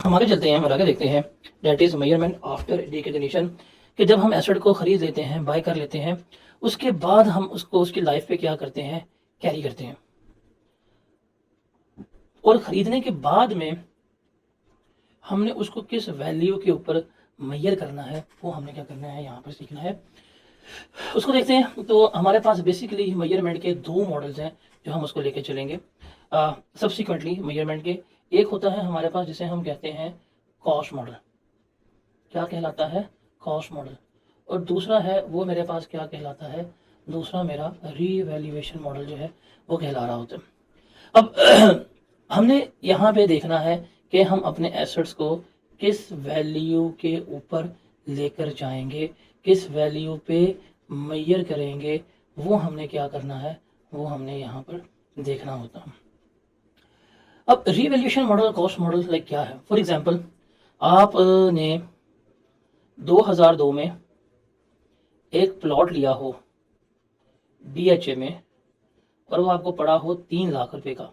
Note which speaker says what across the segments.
Speaker 1: हम आगे चलते हैं, हम आगे देखते हैं that is measurement after recognition, कि जब हम एसेट को खरीद लेते हैं, बाय कर लेते हैं, उसके बाद हम उसको उसकी लाइफ पे क्या करते हैं, कैरी करते हैं। और खरीदने के बाद में हमने उसको किस वैल्यू के ऊपर मेजर करना है, वो हमने क्या करना है, यहाँ पर सीखना है। उसको देखते हैं। तो हमारे पास बेसिकली मेजरमेंट के दो मॉडल्स हैं जो हम उसको लेके चलेंगे सब्सिक्वेंटली मेजरमेंट के। एक होता है हमारे पास जिसे हम कहते हैं कॉस्ट मॉडल, क्या कहलाता है, कॉस्ट मॉडल। और दूसरा है वो मेरे पास क्या कहलाता है, दूसरा मेरा रीवैल्यूएशन मॉडल जो है वो कहला रहा होता है। अब हमने यहाँ पे देखना है कि हम अपने एसेट्स को किस वैल्यू के ऊपर लेकर जाएंगे, किस वैल्यू पे मेजर करेंगे, वो हमने क्या करना है, वो हमने यहाँ पर देखना होता है। अब revaluation model, cost model like क्या है। फॉर एग्जांपल, आपने 2002 में एक प्लॉट लिया हो DHA में और वो आपको पड़ा हो 3 लाख रुपए का।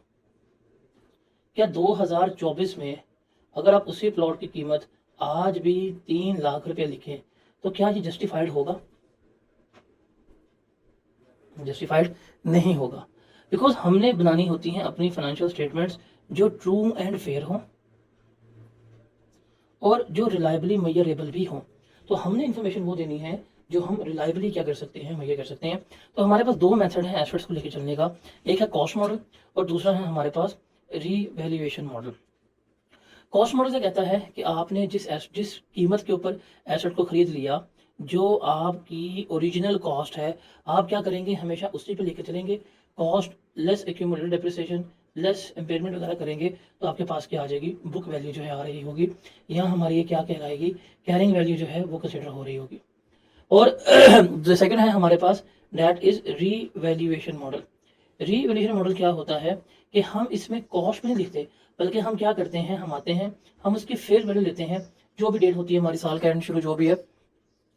Speaker 1: क्या 2024 में अगर आप उसी प्लॉट की कीमत आज भी 3 लाख रुपए लिखें तो क्या ये जस्टिफाइड होगा? जस्टिफाइड नहीं होगा, बिकॉज हमने बनानी होती हैं अपनी फाइनेंशियल स्टेटमेंट्स जो ट्रू एंड फेयर हों और जो रिलायबली मेजरेबल भी हों। तो हमने इन्फॉर्मेशन वो देनी है जो हम रिलायबली क्या कर सकते हैं, मेजर कर सकते हैं। तो हमारे पास दो मेथड हैं एसेट्स को लेकर चलने का, एक है कॉस्ट मॉडल और दूसरा है हमारे पास रीवैल्यूएशन मॉडल। कॉस्ट मॉडल से कहता है कि आपने जिस कीमत के ऊपर एसेट को खरीद लिया, जो आपकी ओरिजिनल कॉस्ट है, आप क्या करेंगे, हमेशा उसी पे लेकर चलेंगे। Cost less accumulated depreciation less impairment वगैरह करेंगे तो आपके पास क्या आ जाएगी, बुक वैल्यू जो है आ रही होगी। यहाँ हमारी ये क्या कहलाएगी, कैरिंग वैल्यू जो है वो कंसिडर हो रही होगी। और जो सेकंड है हमारे पास that is revaluation model. Revaluation model क्या होता है कि हम इसमें कॉस्ट भी नहीं लिखते, बल्कि हम क्या करते हैं, हम आते हैं, हम उसकी फेयर वैल्यू लेते हैं, जो भी डेट होती है हमारी साल का एंड शुरू जो भी है,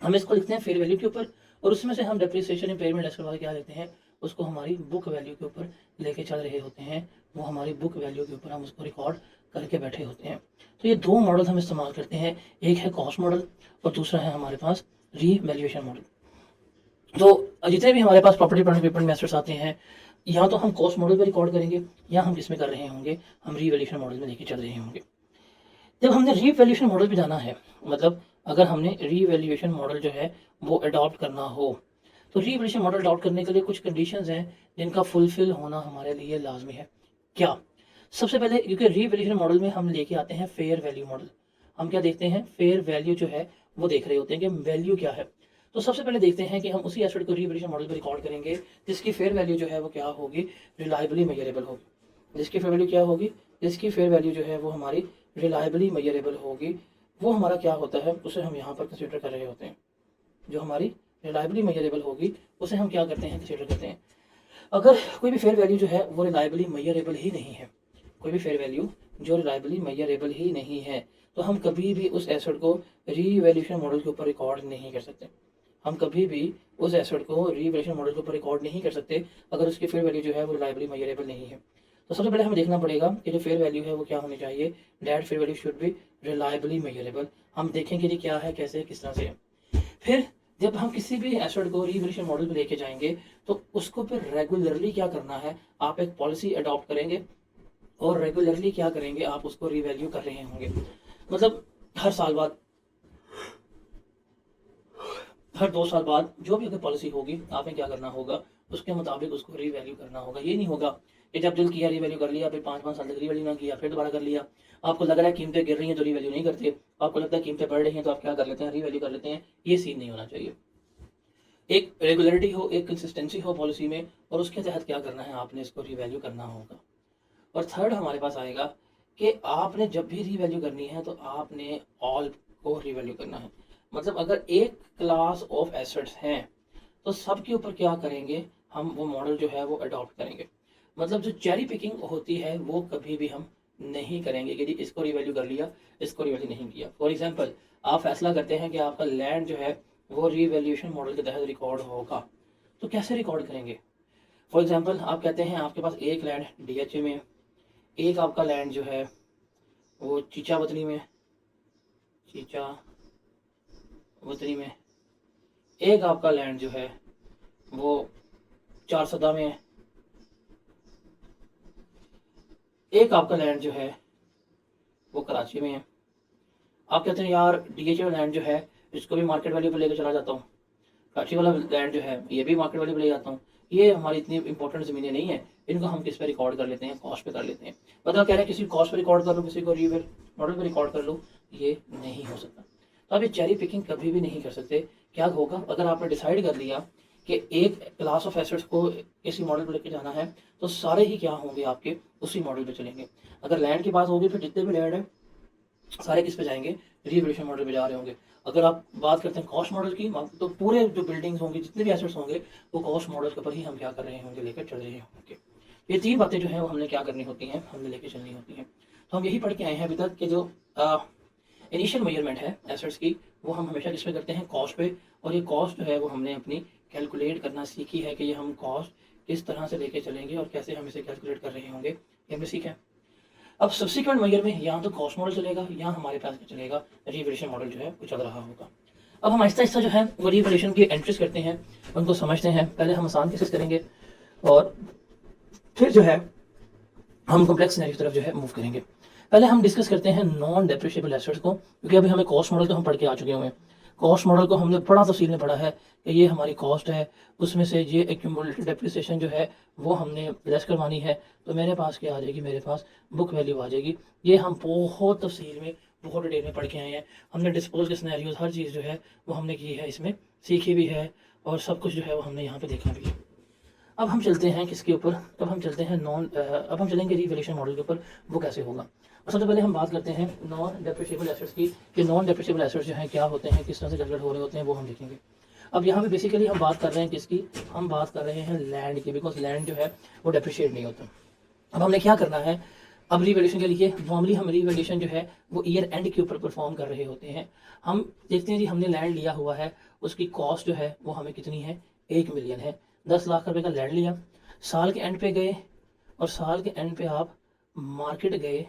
Speaker 1: हम इसको लिखते हैं फेयर वैल्यू के ऊपर। और उसमें से हम डेप्रिसिएशन इम्पेयरमेंट लेस करवा के क्या लेते हैं, उसको हमारी बुक वैल्यू के ऊपर लेके चल रहे होते हैं। वो हमारी बुक वैल्यू के ऊपर हम उसको रिकॉर्ड करके बैठे होते हैं। तो ये दो मॉडल हम इस्तेमाल करते हैं, एक है कॉस्ट मॉडल और दूसरा है हमारे पास रीवैल्यूएशन मॉडल। तो जितने भी हमारे पास प्रॉपर्टी प्लांट पेपर में एसेट्स आते हैं, या तो हम कॉस्ट मॉडल में रिकॉर्ड करेंगे या हम किसमें कर रहे होंगे, हम रीवैल्यूएशन मॉडल में लेके चल रहे होंगे। जब हमने रीवैल्यूएशन मॉडल पे जाना है, मतलब अगर हमने रीवैल्यूएशन मॉडल जो है वो अडॉप्ट करना हो, तो रीवैल्यूएशन मॉडल अडॉप्ट करने के लिए कुछ कंडीशंस हैं जिनका फुलफिल होना हमारे लिए लाजमी है। क्या? सबसे पहले, क्योंकि रीवैल्यूएशन मॉडल में हम लेके आते हैं फेयर वैल्यू मॉडल। हम क्या देखते हैं, फेयर वैल्यू जो है वो देख रहे होते हैं कि वैल्यू क्या है। तो सबसे पहले देखते हैं कि हम उसी एसेट को रीवैल्यूएशन मॉडल में रिकॉर्ड करेंगे जिसकी फेयर वैल्यू जो है वो क्या होगी, रिलायबली मेजरेबल होगी। जिसकी फेयर वैल्यू क्या होगी, जिसकी फेयर वैल्यू जो है वो हमारी रिलायबली मेजरेबल होगी। वो हमारा क्या होता है, उसे हम यहाँ पर कंसिडर कर रहे होते हैं। जो हमारी रिलायबली मेजरेबल होगी उसे हम क्या करते हैं, कंसिडर करते हैं। अगर कोई भी फेयर वैल्यू जो है वो रिलायबली मेजरेबल ही नहीं है, कोई भी फेयर वैल्यू जो रिलायबली मेजरेबल ही नहीं है, तो हम कभी भी उस एसेट को रीवैल्यूएशन मॉडल के ऊपर रिकॉर्ड नहीं कर सकते। हम कभी भी उस एसेट को रीवैल्यूएशन मॉडल के ऊपर रिकॉर्ड नहीं कर सकते अगर उसकी फेयर वैल्यू जो है वो रिलायबली मेजरेबल नहीं है। तो सबसे पहले हमें देखना पड़ेगा कि जो फेयर वैल्यू है वो क्या होनी चाहिए, that fair value should be reliably measurable. हम देखेंगे कि क्या है, कैसे, किस तरह से। फिर जब हम किसी भी एसेट को रीवैल्यूएशन मॉडल में लेके जाएंगे तो उसको फिर रेगुलरली क्या करना है, आप एक पॉलिसी अडॉप्ट करेंगे और रेगुलरली क्या करेंगे, आप उसको रीवैल्यू कर रहे होंगे। मतलब हर साल बाद, हर 2 साल बाद जो भी अगर पॉलिसी होगी, आपने क्या करना होगा, उसके मुताबिक उसको रीवैल्यू करना होगा। ये नहीं होगा कि जब दिल किया रीवैल्यू कर लिया, फिर 5-5 साल तक रीवैल्यू ना किया, फिर दोबारा कर लिया। आपको लग रहा है कीमतें गिर रही हैं तो रीवैल्यू नहीं करते, आपको लगता है कीमतें बढ़ रही हैं तो आप क्या कर लेते हैं, रीवैल्यू कर लेते हैं। ये सीन नहीं होना चाहिए। एक रेगुलरिटी हो, एक कंसिस्टेंसी हो पॉलिसी में, और उसके तहत क्या करना है, आपने इसको रीवैल्यू करना होगा। और थर्ड हमारे पास आएगा कि आपने जब भी रीवैल्यू करनी है तो आपने ऑल को रीवैल्यू करना है। मतलब अगर एक क्लास ऑफ एसेट्स हैं तो सबके ऊपर क्या करेंगे, हम वो मॉडल जो है वो अडॉप्ट करेंगे। मतलब जो चेरी पिकिंग होती है वो कभी भी हम नहीं करेंगे कि जी इसको रिवैल्यू कर लिया, इसको रिवैल्यू नहीं किया। फॉर एग्जांपल, आप फैसला करते हैं कि आपका लैंड जो है वो रीवैल्यूएशन मॉडल के तहत रिकॉर्ड होगा, तो कैसे रिकॉर्ड करेंगे। फॉर एग्जांपल, आप कहते हैं आपके पास एक लैंड DHA में, एक आपका लैंड जो है वो चीचावतनी में, चीचावतनी में। एक आपका लैंड जो है वो चारसदा में है। एक आपका लैंड जो है वो कराची में है। आप कहते हैं यार डीएचए लैंड जो है इसको भी मार्केट वैल्यू पर लेकर चला जाता हूँ, कराची वाला लैंड जो है ये भी मार्केट वैल्यू पर ले जाता हूँ। ये हमारी इतनी इंपॉर्टेंट ज़मीनें नहीं है, इनको हम किस पे रिकॉर्ड कर लेते हैं, कॉस्ट पे कर लेते हैं। मतलब कह रहे हैं किसी कॉस्ट पे रिकॉर्ड कर लो, किसी को रिवेल मॉडल पे रिकॉर्ड कर लो, ये नहीं हो सकता। तो आप ये चेरी पिकिंग कभी भी नहीं कर सकते। क्या होगा अगर आपने डिसाइड कर लिया कि एक क्लास ऑफ एसेट्स को किसी मॉडल पर लेके जाना है, तो सारे ही क्या होंगे आपके उसी मॉडल पे चलेंगे। अगर लैंड की बात होगी फिर जितने भी लैंड है सारे किस पे जाएंगे, रीवैल्यूएशन मॉडल पे जा रहे होंगे। अगर आप बात करते हैं कॉस्ट मॉडल की, तो पूरे जो बिल्डिंग्स होंगी जितने भी एसेट्स होंगे वो कॉस्ट मॉडल के ऊपर ही हम क्या कर रहे होंगे, लेकर चल रहे होंगे। ये तीन बातें जो है वो हमने क्या करनी होती हैं, हमने लेके चलनी होती हैं। तो हम यही पढ़ के आए हैं अभी तक कि जो इनिशियल मेजरमेंट है एसेट्स की वो हम हमेशा किस पे करते हैं, कॉस्ट पे। और ये कॉस्ट जो है वो हमने अपनी कैलकुलेट करना सीखी है कि ये हम कॉस्ट किस तरह से लेके चलेंगे और कैसे हम इसे कैलकुलेट कर रहे होंगे, ये हमने सीखा है। अब सब्सिक्वेंट मेजर में यहाँ तो कॉस्ट मॉडल चलेगा, यहाँ हमारे पास चलेगा रिवैल्यूएशन मॉडल जो है वो चल रहा होगा। अब हम आहिस्ता आहिस्ता जो है वो रिवैल्यूएशन की एंट्रीज करते हैं, उनको समझते हैं। पहले हम आसान केसेस करेंगे और फिर जो है हम कॉम्प्लेक्स सिनेरियो की तरफ जो है मूव करेंगे। पहले हम डिस्कस करते हैं नॉन डेप्रिशिएबल एसेट्स को, क्योंकि अभी हमें कॉस्ट मॉडल तो हम पढ़ के आ चुके हुए हैं। कॉस्ट मॉडल को हमने बड़ा तफसील में पढ़ा है कि ये हमारी कॉस्ट है, उसमें से ये एक्यूमुलेटेड डेप्रिसिएशन जो है वो हमने लेस करवानी है, तो मेरे पास क्या आ जाएगी, मेरे पास बुक वैल्यू आ जाएगी। ये हम बहुत तफसील में बहुत डिटेल में पढ़ के आए हैं। हमने डिस्पोज के सिनेरियोज हर चीज़ जो है वो हमने की है, इसमें सीखी भी है और सब कुछ जो है वो हमने यहाँ पर देखा भी है। अब हम चलते हैं किसके ऊपर, अब हम चलते हैं अब हम चलेंगे रिवैल्यूएशन मॉडल के ऊपर, वो कैसे होगा। और सबसे पहले हम बात करते हैं नॉन डेप्रिशिएबल एसेट्स की, कि नॉन डेप्रिशिएबल एसेट्स जो हैं क्या होते हैं, किस तरह से कैलकुलेट हो रहे होते हैं, वो हम देखेंगे। अब यहाँ पे बेसिकली हम बात कर रहे हैं किसकी, हम बात कर रहे हैं लैंड की, बिकॉज लैंड जो है वो डेप्रिशिएट नहीं होता। अब हमने क्या करना है, अब रिवैल्यूएशन के लिए नॉर्मली हम रिवैल्यूएशन जो है वो ईयर एंड के ऊपर परफॉर्म कर रहे होते हैं। हम देखते हैं जी हमने लैंड लिया हुआ है, उसकी कॉस्ट जो है वो हमें कितनी है, 1 मिलियन है। 10 लाख रुपए का लैंड लिया, साल के एंड पे गए और साल के एंड पे आप मार्केट गए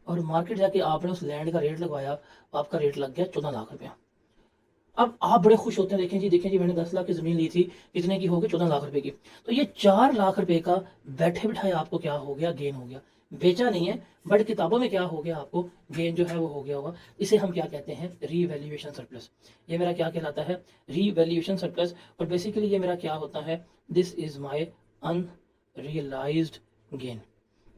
Speaker 1: और मार्केट जाके आपने उस लैंड का रेट लगवाया, आपका रेट लग गया 14 लाख रुपया। अब आप बड़े खुश होते हैं, देखें जी मैंने 10 लाख की ज़मीन ली थी, कितने की हो गई, 14 लाख रुपए की। तो ये 4 लाख रुपए का बैठे बिठाए आपको क्या हो गया, गेन हो गया। बेचा नहीं है बट किताबों में क्या हो गया, आपको गेन जो है वो हो गया होगा। इसे हम क्या कहते हैं, रीवैल्यूएशन सरप्लस। ये मेरा क्या कहलाता है, रीवैल्यूएशन सरप्लस। और बेसिकली ये मेरा क्या होता है, this is my unrealised gain.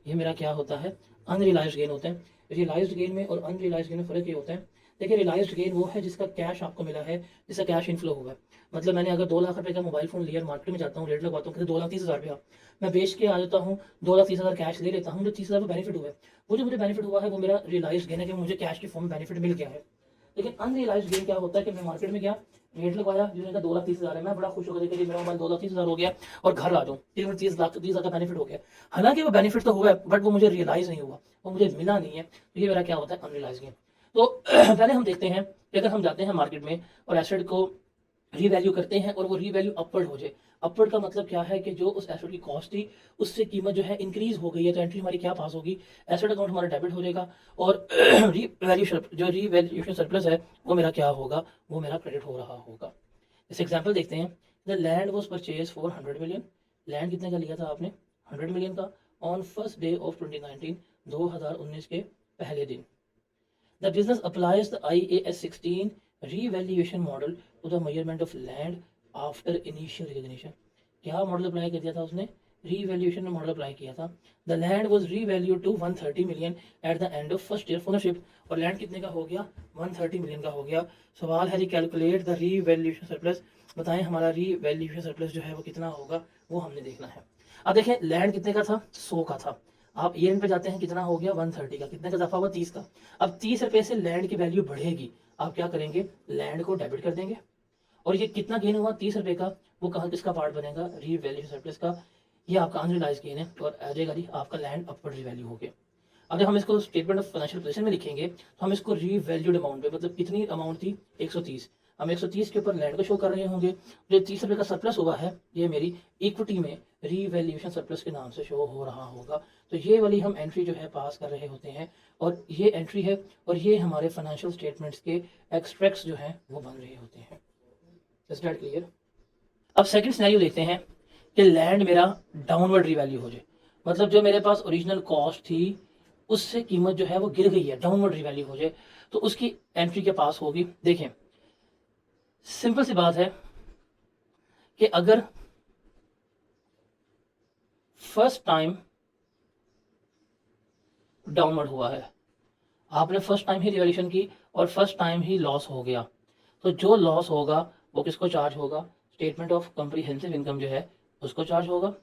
Speaker 1: ये मेरा क्या होता है, अनरियलाइज्ड गेन होता है। रियलाइज्ड गेन में और अनरियलाइज्ड गेन में फ़र्क ये होता है, देखिए रियलाइज्ड गेन वो है जिसका कैश आपको मिला है, जिसका कैश इनफ्लो हुआ है। मतलब मैंने अगर 2 लाख रुपए का मोबाइल फ़ोन लिया, मार्केट में जाता हूँ, रेट लगवाता हूँ, 2,30,000 रुपया, मैं बेच के आ जाता हूँ, 2,30,000 कैश ले लेता हूँ, जो 30,000 का बेनिफिट हुआ है, वो जो मुझे बेनिफिट हुआ है वो मेरा रियलाइज्ड गेन है कि मुझे कैश की फॉर्म बेनिफिट मिल गया है। लेकिन अनरियलाइज्ड गेन क्या होता है कि मैं मार्केट में गया, रेट लगवाया, जिसने का 2,30,000 है, मैं बड़ा खुश हो गया कि मेरा मोबाइल 2,30,000 हो गया और घर आ जाऊँ, 30 लाख का बेनिफिट हो गया। हालांकि वो बेनिफिट तो हुआ है बट वो मुझे रियलाइज नहीं हुआ, वो मुझे मिला नहीं है। तो ये मेरा क्या होता है, अनरियलाइज गेन। तो पहले हम देखते हैं कि अगर हम जाते हैं मार्केट में और एसेट को रीवैल्यू करते हैं और वो रीवैल्यू अपवर्ड हो जाए। अपवर्ड का मतलब क्या है कि जो उस एसेट की कॉस्ट थी उससे कीमत जो है इंक्रीज हो गई है, तो एंट्री हमारी क्या पास होगी, एसेट अकाउंट हमारा डेबिट हो जाएगा और रीवैल्यूएशन सरप्लस है वो मेरा क्या होगा, वो मेरा क्रेडिट हो रहा होगा। इस एग्जाम्पल देखते हैं, the land was purchase for 100 million. Land कितने का लिया था आपने, 100 मिलियन का, ऑन फर्स्ट डे ऑफ 2019, 2019 के पहले दिन। The business applies the IAS 16 revaluation model to the measurement of land after initial recognition. क्या मॉडल अप्लाई कर दिया था उसने, रीवैल्यूएशन मॉडल अप्लाई किया था। The land was revalued to 130 million at the end of first year ownership. और land कितने का हो गया, 130 मिलियन का हो गया। सवाल है जी कैलकुलेट द रीवैल्यूएशन सरप्लस। बताएं हमारा रीवैल्यूएशन सरप्लस जो है वो कितना होगा, वो हमने देखना है। अब देखें लैंड कितने का था, 100 का था। आप ईयर पे जाते हैं, कितना हो गया, 130 का, कितने का इजाफा हुआ, 30 का। अब 30 रुपए से लैंड की वैल्यू बढ़ेगी, आप क्या करेंगे, लैंड को डेबिट कर देंगे। और ये कितना गेन हुआ, 30 रुपए का, वो कहाँ किसका पार्ट बनेगा, रीवैल्यूएशन सरप्लस का। ये आपका अनरियलाइज गेन है और आ जाएगा जी आपका लैंड अपवर्ड रीवैल्यू हो गया। अगर हम इसको स्टेटमेंट ऑफ फाइनेंशियल पोजीशन में लिखेंगे तो हम इसको रीवैल्यूड अमाउंट पे, मतलब कितनी अमाउंट थी, 130, हम 130 के ऊपर लैंड को शो कर रहे होंगे। जो 30 रुपए का सरप्लस हुआ है ये मेरी इक्विटी में रीवैल्यूएशन सरप्लस के नाम से शो हो रहा होगा। तो ये वाली हम एंट्री जो है पास कर रहे होते हैं और ये एंट्री है और ये हमारे फाइनेंशियल स्टेटमेंट्स के एक्सट्रैक्ट्स जो हैं वो बन रहे होते हैं। Is that clear? अब सेकंड सिनेरियो देखते हैं कि लैंड मेरा डाउनवर्ड रिवैल्यू हो जाए, मतलब जो मेरे पास ओरिजिनल कॉस्ट थी उससे कीमत जो है वो गिर गई है, डाउनवर्ड रिवैल्यू हो जाए, तो उसकी एंट्री के पास होगी। देखें सिंपल सी बात है कि अगर फर्स्ट टाइम डाउनवर्ड हुआ है, आपने फर्स्ट टाइम ही रिवैल्यूएशन की और फर्स्ट टाइम ही लॉस हो गया, तो जो लॉस होगा वो किसको चार्ज होगा? स्टेटमेंट ऑफ कॉम्प्रिहेंसिव इनकम जो है उसको चार्ज होगा,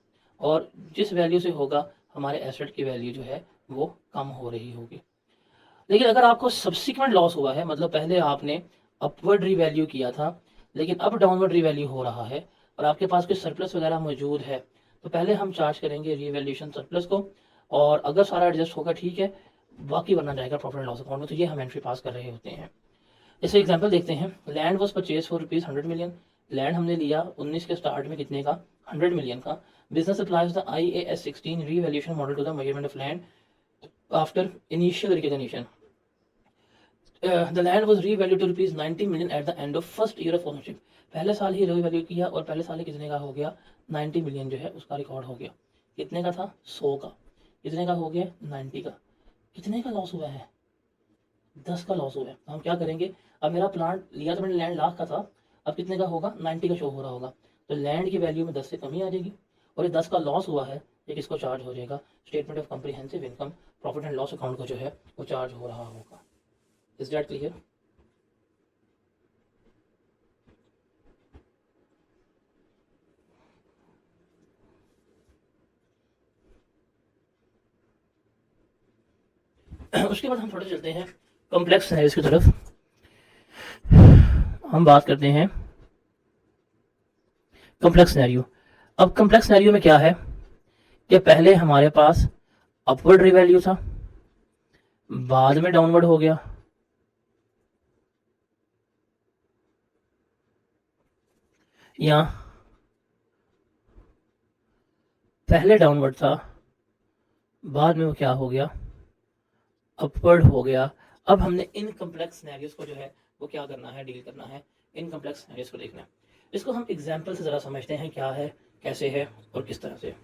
Speaker 1: और जिस वैल्यू से होगा हमारे एसेट की वैल्यू जो है वो कम हो रही होगी। लेकिन अगर आपको सब्सिक्वेंट लॉस हुआ है, मतलब पहले आपने अपवर्ड रिवैल्यू किया था लेकिन अब डाउनवर्ड रिवैल्यू हो रहा है और आपके पास कोई सरप्लस वगैरह मौजूद है, तो पहले हम चार्ज करेंगे रीवैल्यूएशन सरप्लस को, और अगर सारा एडजस्ट होगा ठीक है, बाकी बनना जाएगा प्रॉफिट एंड लॉस अकाउंट में। तो ये हम एंट्री पास कर रहे होते हैं। जैसे एग्जांपल देखते हैं, land was purchase for ₹100 million. Land हमने लिया 19 के स्टार्ट में कितने का? 100 मिलियन का। Business applies the IAS 16 revaluation model to the measurement of land after initial recognition. The land was revalued to ₹90 million at the end of first year of ownership। पहले साल ही revalue किया और पहले साल ही कितने का हो गया? 90 मिलियन जो है उसका रिकॉर्ड हो गया। कितने का था? 100 का। कितने का हो गया? 90 का। कितने का लॉस हुआ है? 10 का लॉस हुआ है। हम क्या करेंगे, अब मेरा प्लांट लिया तो मैंने लैंड लाख का था, अब कितने का होगा? 90 का शो हो रहा होगा, तो लैंड की वैल्यू में 10 से कमी आ जाएगी, और ये 10 का लॉस हुआ है ये किसको चार्ज हो जाएगा? Statement of comprehensive income profit and loss account को जो है वो चार्ज हो रहा होगा। Is that clear? उसके बाद हम थोड़ा चलते हैं कॉम्प्लेक्स सिनेरियोज की तरफ। हम बात करते हैं कॉम्प्लेक्स सिनेरियो। अब कॉम्प्लेक्स सिनेरियो में क्या है कि पहले हमारे पास अपवर्ड रिवैल्यू था, बाद में डाउनवर्ड हो गया, या पहले डाउनवर्ड था बाद में वो क्या हो गया? अपवर्ड हो गया। अब हमने इन कॉम्प्लेक्स सिनेरियोज को जो है वो क्या करना है? डील करना है, इन कॉम्प्लेक्स सिनेरियोज को देखना है। इसको हम एग्जाम्पल से ज़रा समझते हैं क्या है, कैसे है और किस तरह से।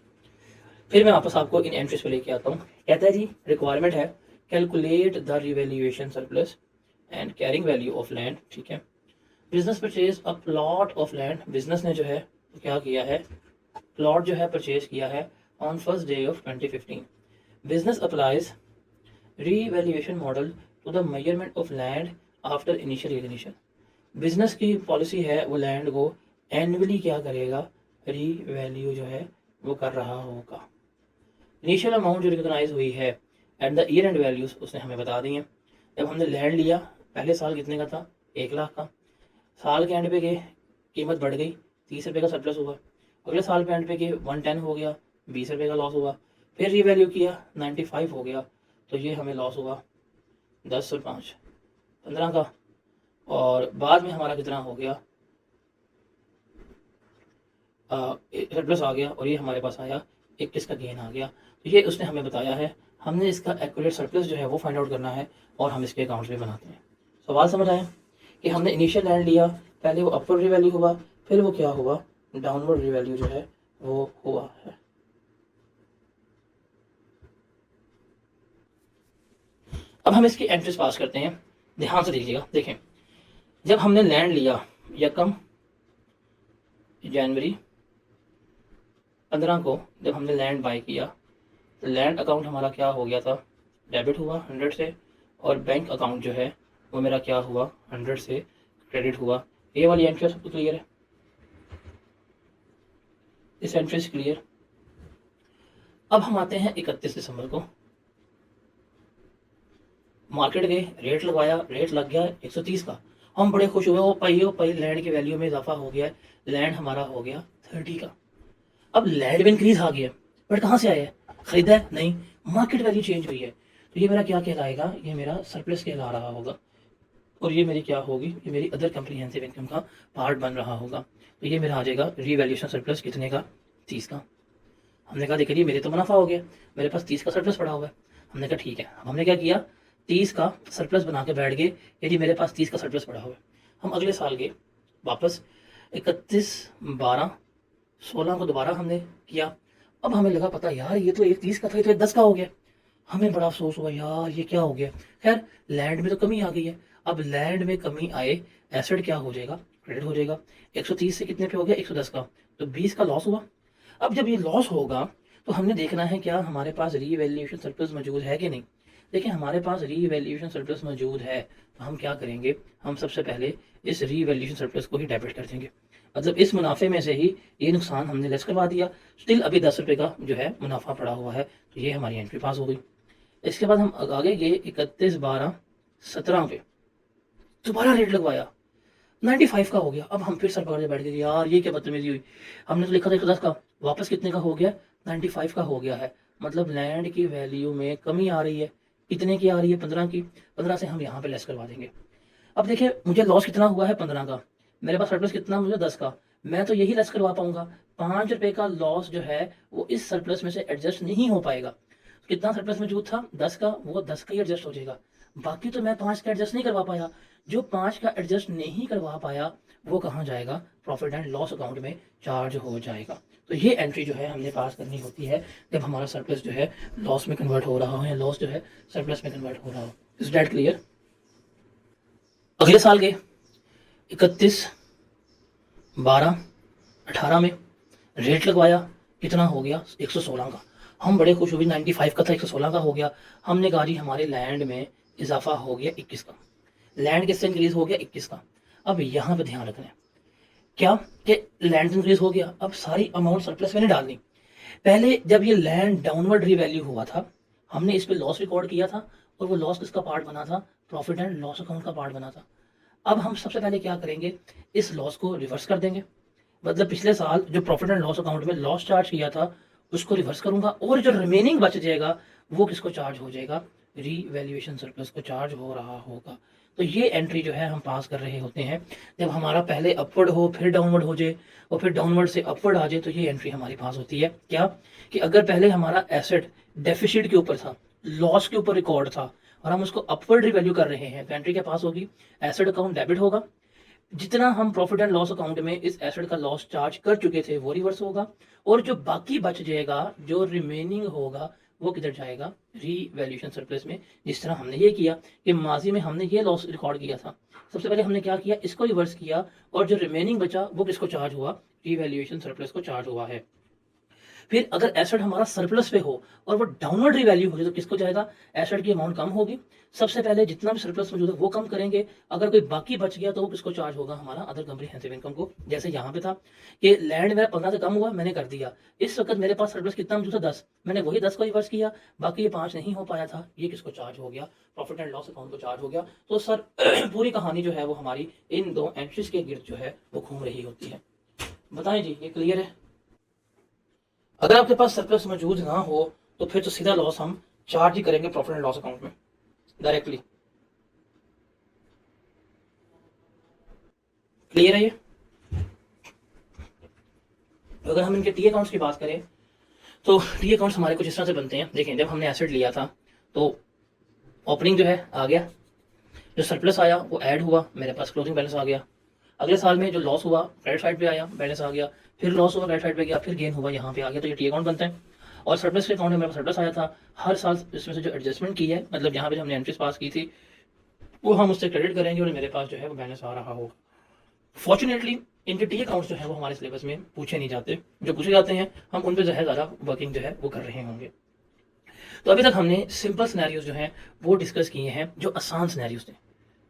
Speaker 1: फिर मैं वापस आपको इन एंट्रीज पे लेके आता हूँ। कहता है जी रिक्वायरमेंट है calculate the revaluation surplus and carrying value of land. ठीक है, business purchase a plot of land. Business ने जो है क्या किया है? प्लॉट जो है परचेज किया है on first day of 2015। Business applies revaluation model to the measurement of land after initial recognition. Business की पॉलिसी है वो लैंड को एनुअली क्या करेगा? रीवैल्यू जो है वो कर रहा होगा। इनिशियल अमाउंट जो रिकॉग्नाइज हुई है at the year and values उसने हमें बता दी है। जब हमने लैंड लिया पहले साल कितने का था? 1 लाख का। साल के एंड पे गए कीमत बढ़ गई, 30 रुपये का सरप्लस हुआ। अगले साल पे एंड पे गए 110 हो गया, 20 रुपये का लॉस हुआ। फिर रीवैल्यू किया 95 हो गया, तो ये हमें लॉस हुआ 10 और 5 15 का। और बाद में हमारा कितना हो गया? सरप्लस आ गया और ये हमारे पास आया 21 का गेन आ गया। तो ये उसने हमें बताया है, हमने इसका एक्यूरेट सरप्लस जो है वो फाइंड आउट करना है और हम इसके अकाउंट्स भी बनाते हैं। सवाल समझ आया कि हमने इनिशियल लैंड लिया, पहले वो अपवर्ड रिवैल्यू हुआ, फिर वो क्या हुआ? डाउनवर्ड रिवैल्यू जो है वो हुआ है। अब हम इसकी एंट्रीज पास करते हैं, ध्यान से देखिएगा। देखें, जब हमने लैंड लिया यकम जनवरी 15 को, जब हमने लैंड बाय किया तो लैंड अकाउंट हमारा क्या हो गया था? डेबिट हुआ 100 से, और बैंक अकाउंट जो है वो मेरा क्या हुआ? 100 से क्रेडिट हुआ। ये वाली एंट्री सबको क्लियर है? इस एंट्री से क्लियर। अब हम आते हैं 31 दिसंबर को, मार्केट गए, रेट लगवाया, रेट लग गया 130 का। हम बड़े खुश हुए, ओ भाई लैंड की वैल्यू में इजाफा हो गया है, लैंड हमारा हो गया 30 का। अब लैंड में इंक्रीज आ गया, बट कहाँ से आया है? खरीदा है? नहीं, मार्केट वैल्यू चेंज हुई है। तो ये मेरा क्या कहलाएगा? ये मेरा सरप्लस कहला रहा होगा, और ये मेरी क्या होगी? ये मेरी अदर कम्प्रीहेंसिव इनकम का पार्ट बन रहा होगा। तो ये मेरा आ जाएगा रीवैल्यूएशन सरप्लस कितने का? 30 का। हमने कहा देखिए मेरे तो मुनाफा हो गया, मेरे पास 30 का सरप्लस पड़ा हुआ है। हमने कहा ठीक है, अब हमने क्या किया, 30 का सरप्लस बना के बैठ गए, यदि मेरे पास 30 का सरप्लस पड़ा हुआ है। हम अगले साल गए वापस, 31/12/16 को दोबारा हमने किया। अब हमें लगा पता यार ये तो एक 30 का था, ये तो एक 10 का हो गया। हमें बड़ा अफसोस हुआ यार ये क्या हो गया। खैर लैंड में तो कमी आ गई है, अब लैंड में कमी आए, एसेट क्या हो जाएगा, क्रेडिट हो जाएगा। 130 से कितने पे हो गया, 110 का, तो 20 का लॉस हुआ। अब जब ये लॉस होगा तो हमने देखना है क्या हमारे पास रीवैल्यूएशन सरप्लस मौजूद है कि नहीं। देखिए हमारे पास रीवैल्यूएशन सरप्लस मौजूद है, तो हम क्या करेंगे, हम सबसे पहले इस रीवैल्यूएशन सरप्लस को ही डेबिट कर देंगे। मतलब इस मुनाफे में से ही ये नुकसान हमने लेस करवा दिया। स्टिल अभी 10 रुपये का जो है मुनाफा पड़ा हुआ है, तो ये हमारी एंट्री पास हो गई। इसके बाद हम आगे गए 31/12/17 पे, दोबारा रेट लगवाया, 95 का हो गया। अब हम फिर सर पकड़ के बैठ गए यार ये क्या बदतमीजी हुई, हमने तो लिखा था 110 का, वापस कितने का हो गया, 95 का हो गया है। मतलब लैंड की वैल्यू में कमी आ रही है। कितने की आ रही है, 15 की। 15 से हम यहाँ पे लेस करवा देंगे। अब देखिए मुझे लॉस कितना हुआ है, 15 का, मेरे पास सरप्लस कितना, मुझे 10 का, मैं तो यही लेस करवा पाऊंगा। 5 रुपए का लॉस जो है वो इस सरप्लस में से एडजस्ट नहीं हो पाएगा। कितना सरप्लस मौजूद था, 10 का, वो 10 का ही एडजस्ट हो जाएगा। बाकी तो मैं 5 का एडजस्ट नहीं करवा पाया। जो 5 का एडजस्ट नहीं करवा पाया वो कहाँ जाएगा, प्रॉफिट एंड लॉस अकाउंट में चार्ज हो जाएगा। तो ये एंट्री जो है हमने पास करनी होती है जब हमारा सरप्लस जो है लॉस में कन्वर्ट हो रहा हो या लॉस जो है सरप्लस में कन्वर्ट हो रहा हो। Is that clear. अगले साल गए 31/12/18 में, रेट लगवाया, कितना हो गया, 116 का। हम बड़े खुश हुए, 95 का था 116 का हो गया। हमने कहा जी हमारे लैंड में इजाफा हो गया 21 का, लैंड किससे इंक्रीज हो गया, 21 का। अब यहाँ पे ध्यान रखना है क्या कि लैंड इंक्रीज हो गया, अब सारी अमाउंट सरप्लस में नहीं डालनी। पहले जब ये लैंड डाउनवर्ड रीवैल्यू हुआ था, हमने इस पे लॉस रिकॉर्ड किया था, और वो लॉस किसका पार्ट बना था, प्रॉफिट एंड लॉस अकाउंट का पार्ट बना था। अब हम सबसे पहले क्या करेंगे, इस लॉस को रिवर्स कर देंगे। मतलब पिछले साल जो प्रॉफिट एंड लॉस अकाउंट में लॉस चार्ज किया था उसको रिवर्स करूंगा, और जो रिमेनिंग बच जाएगा वो किसको चार्ज हो जाएगा, रीवैल्यूएशन सरप्लस को चार्ज हो रहा होगा। तो ये एंट्री जो है हम पास कर रहे होते हैं जब हमारा पहले अपवर्ड हो फिर डाउनवर्ड हो जाए और फिर डाउनवर्ड से अपवर्ड आ जाए, तो ये एंट्री हमारी पास होती है। क्या कि अगर पहले हमारा एसेट डेफिसिट के ऊपर था, लॉस के ऊपर रिकॉर्ड था, और हम उसको अपवर्ड रिवैल्यू कर रहे हैं, तो एंट्री क्या पास होगी, एसेट अकाउंट डेबिट होगा, जितना हम प्रॉफिट एंड लॉस अकाउंट में इस एसेट का लॉस चार्ज कर चुके थे वो रिवर्स होगा, और जो बाकी बच जाएगा, जो रिमेनिंग होगा, वो किधर जाएगा, रीवैल्यूएशन सरप्लस में। जिस तरह हमने ये किया कि माजी में हमने ये लॉस रिकॉर्ड किया था, सबसे पहले हमने क्या किया, इसको रिवर्स किया, और जो रिमेनिंग बचा वो किसको चार्ज हुआ, रीवैल्यूएशन सरप्लस को चार्ज हुआ है। फिर अगर एसेट हमारा सरप्लस पे हो और वो डाउनवर्ड रिवैल्यू हो जाए, तो किसको जाएगा, एसेट की अमाउंट कम होगी, सबसे पहले जितना भी सरप्लस मौजूद है वो कम करेंगे। अगर कोई बाकी बच गया तो वो किसको चार्ज होगा, हमारा अदर कॉम्प्रिहेंसिव इनकम को। जैसे यहाँ पे था कि लैंड मेरा 15 से कम हुआ, मैंने कर दिया, इस वक्त मेरे पास सरप्लस कितना मौजूद था, 10, मैंने वही 10 को रिवर्स किया, बाकी ये 5 नहीं हो पाया था, ये किसको चार्ज हो गया, प्रॉफिट एंड लॉस अकाउंट को चार्ज हो गया। तो सर पूरी कहानी जो है वो हमारी इन दो एंट्रीज के गिर्द जो है वो घूम रही होती है। बताएं जी, ये क्लियर है। अगर आपके पास सरप्लस मौजूद ना हो तो फिर तो सीधा लॉस हम चार्ज ही करेंगे प्रॉफिट एंड लॉस अकाउंट में डायरेक्टली। क्लियर है ये। अगर हम इनके टी अकाउंट्स की बात करें तो टी अकाउंट्स हमारे कुछ इस तरह से बनते हैं। देखें, जब हमने एसेट लिया था तो ओपनिंग जो है आ गया, जो सरप्लस आया वो ऐड हुआ, मेरे पास क्लोजिंग बैलेंस आ गया। अगले साल में जो लॉस हुआ क्रेडिट साइड पे आया, बैलेंस आ गया, फिर लॉस हुआ क्रेडिट साइड पे गया, फिर गेन हुआ यहाँ पे आ गया, तो ये टी अकाउंट बनता है। और सरप्लस के अकाउंट में मेरे पास सरप्लस आया था, हर साल इसमें से जो एडजस्टमेंट की है, मतलब यहाँ पे हमने एंट्रीज पास की थी, वो हम उससे क्रेडिट करेंगे और मेरे पास जो है वो बैलेंस आ रहा होगा। फॉर्चुनेटली इनके टी अकाउंट्स जो है वो हमारे सिलेबस में पूछे नहीं जाते, जो पूछे जाते हैं हम उन पर जो है ज़्यादा वर्किंग जो है वो कर रहे होंगे। तो अभी तक हमने सिंपल सिनेरियोज जो हैं वो डिस्कस किए हैं, जो आसान सिनेरियोज थे,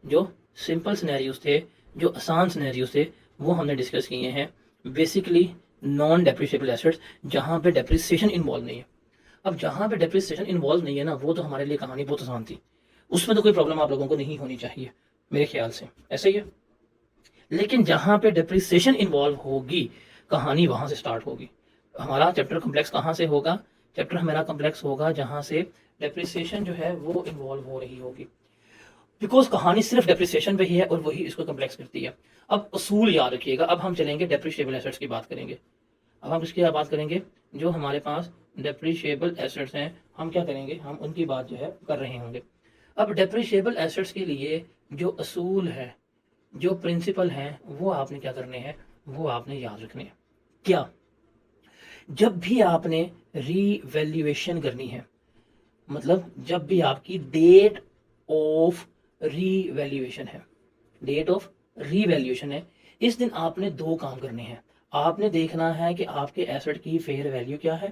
Speaker 1: जो सिंपल सिनेरियोज थे, जो आसान सिनेरियोज थे, वो हमने डिस्कस किए हैं। बेसिकली नॉन डेप्रिशिएबल एसेट्स, जहाँ पे डेप्रिसिएशन इन्वॉल्व नहीं है। अब जहाँ पे डेप्रिसिएशन इन्वॉल्व नहीं है ना, वो तो हमारे लिए कहानी बहुत आसान थी, उसमें तो कोई प्रॉब्लम आप लोगों को नहीं होनी चाहिए मेरे ख्याल से, ऐसे ही है। लेकिन जहाँ पे डेप्रिसिएशन इन्वॉल्व होगी, कहानी वहां से स्टार्ट होगी। हमारा चैप्टर कॉम्प्लेक्स कहाँ से होगा, चैप्टर हमारा कॉम्प्लेक्स होगा जहाँ से डेप्रिसिएशन जो है वो इन्वॉल्व हो रही होगी, बिकॉज कहानी सिर्फ डेप्रिसिएशन पे ही है और वही इसको कॉम्प्लेक्स करती है। अब असूल याद रखिएगा, अब हम चलेंगे डेप्रिशिएबल एसेट्स की बात करेंगे। अब हम किसकी बात करेंगे, जो हमारे पास डेप्रिशिएबल एसेट्स हैं, हम क्या करेंगे, हम उनकी बात जो है कर रहे होंगे। अब डेप्रिशिएबल एसेट्स के लिए जो असूल है, जो प्रिंसिपल हैं, वो आपने क्या करने हैं, वो आपने याद रखने हैं। क्या, जब भी आपने रीवैल्यूएशन करनी है, मतलब जब भी आपकी डेट ऑफ रीवैल्यूएशन है, डेट ऑफ रीवैल्यूएशन है, इस दिन आपने दो काम करने हैं। आपने देखना है कि आपके एसेट की फेयर वैल्यू क्या है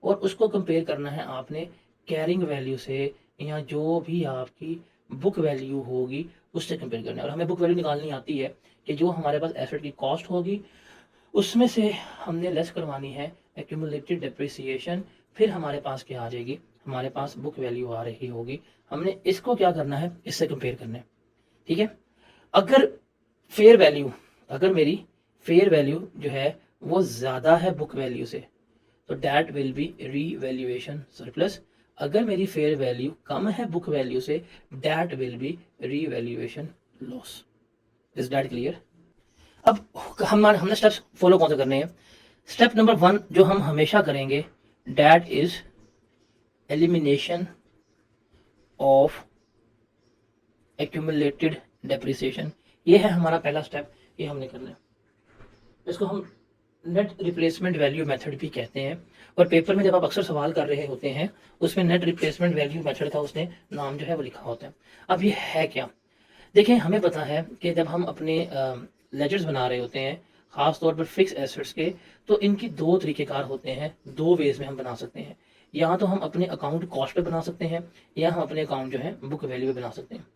Speaker 1: और उसको कंपेयर करना है आपने कैरिंग वैल्यू से, या जो भी आपकी बुक वैल्यू होगी उससे कंपेयर करना है। और हमें बुक वैल्यू निकालनी आती है कि जो हमारे पास एसेट की कॉस्ट होगी उसमें से हमने लेस करवानी है एक्यूमुलेटेड डेप्रिसिएशन, फिर हमारे पास क्या आ जाएगी, हमारे पास बुक वैल्यू आ रही होगी। हमने इसको क्या करना है, इससे कंपेयर करना है। ठीक है, अगर फेयर वैल्यू, अगर मेरी फेयर वैल्यू जो है वो ज़्यादा है बुक वैल्यू से, तो that will be revaluation surplus. अगर मेरी फेयर वैल्यू कम है बुक वैल्यू से, that will be revaluation loss. Is that clear? अब हमने स्टेप्स फॉलो कौन से करने हैं। स्टेप नंबर 1 जो हम हमेशा करेंगे, that is elimination of accumulated depreciation. ये है हमारा पहला स्टेप, ये हमने करना है। इसको हम नेट रिप्लेसमेंट वैल्यू मेथड भी कहते हैं, और पेपर में जब आप अक्सर सवाल कर रहे होते हैं उसमें नेट रिप्लेसमेंट वैल्यू मेथड का उसने नाम जो है वो लिखा होता है। अब ये है क्या, देखें, हमें पता है कि जब हम अपने लेजर्स बना रहे होते हैं, खास तौर पर फिक्स एसेट्स के, तो इनकी दो तरीकेकार होते हैं, दो वेज में हम बना सकते हैं। या तो हम अपने अकाउंट कॉस्ट पे बना सकते हैं, या हम अपने अकाउंट जो है बुक वैल्यू पे बना सकते हैं।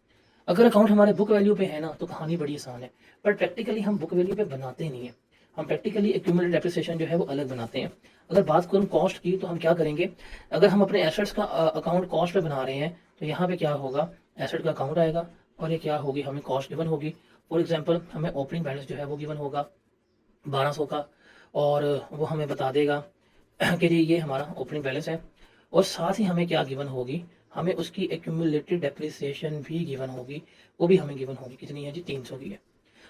Speaker 1: अगर अकाउंट हमारे बुक वैल्यू पे है ना, तो कहानी बड़ी आसान है, पर प्रैक्टिकली हम बुक वैल्यू पे बनाते नहीं है। हम प्रैक्टिकली एक्यूमुलेटेड डेप्रिसिएशन जो है वो अलग बनाते हैं। अगर बात करूँ कॉस्ट की, तो हम क्या करेंगे, अगर हम अपने एसेट्स का अकाउंट कॉस्ट पे बना रहे हैं, तो यहाँ पे क्या होगा, एसेट का अकाउंट आएगा और ये क्या होगी, हमें कॉस्ट गिवन होगी। फॉर एग्जांपल हमें ओपनिंग बैलेंस जो है वो गिवन होगा 1200 का, और वो हमें बता देगा कि जी ये हमारा ओपनिंग बैलेंस है। और साथ ही हमें क्या गिवन होगी, हमें उसकी एक्यूमुलेटेड डेप्रिसिएशन भी गिवन होगी, वो भी हमें गिवन होगी, कितनी है जी, 300 की है।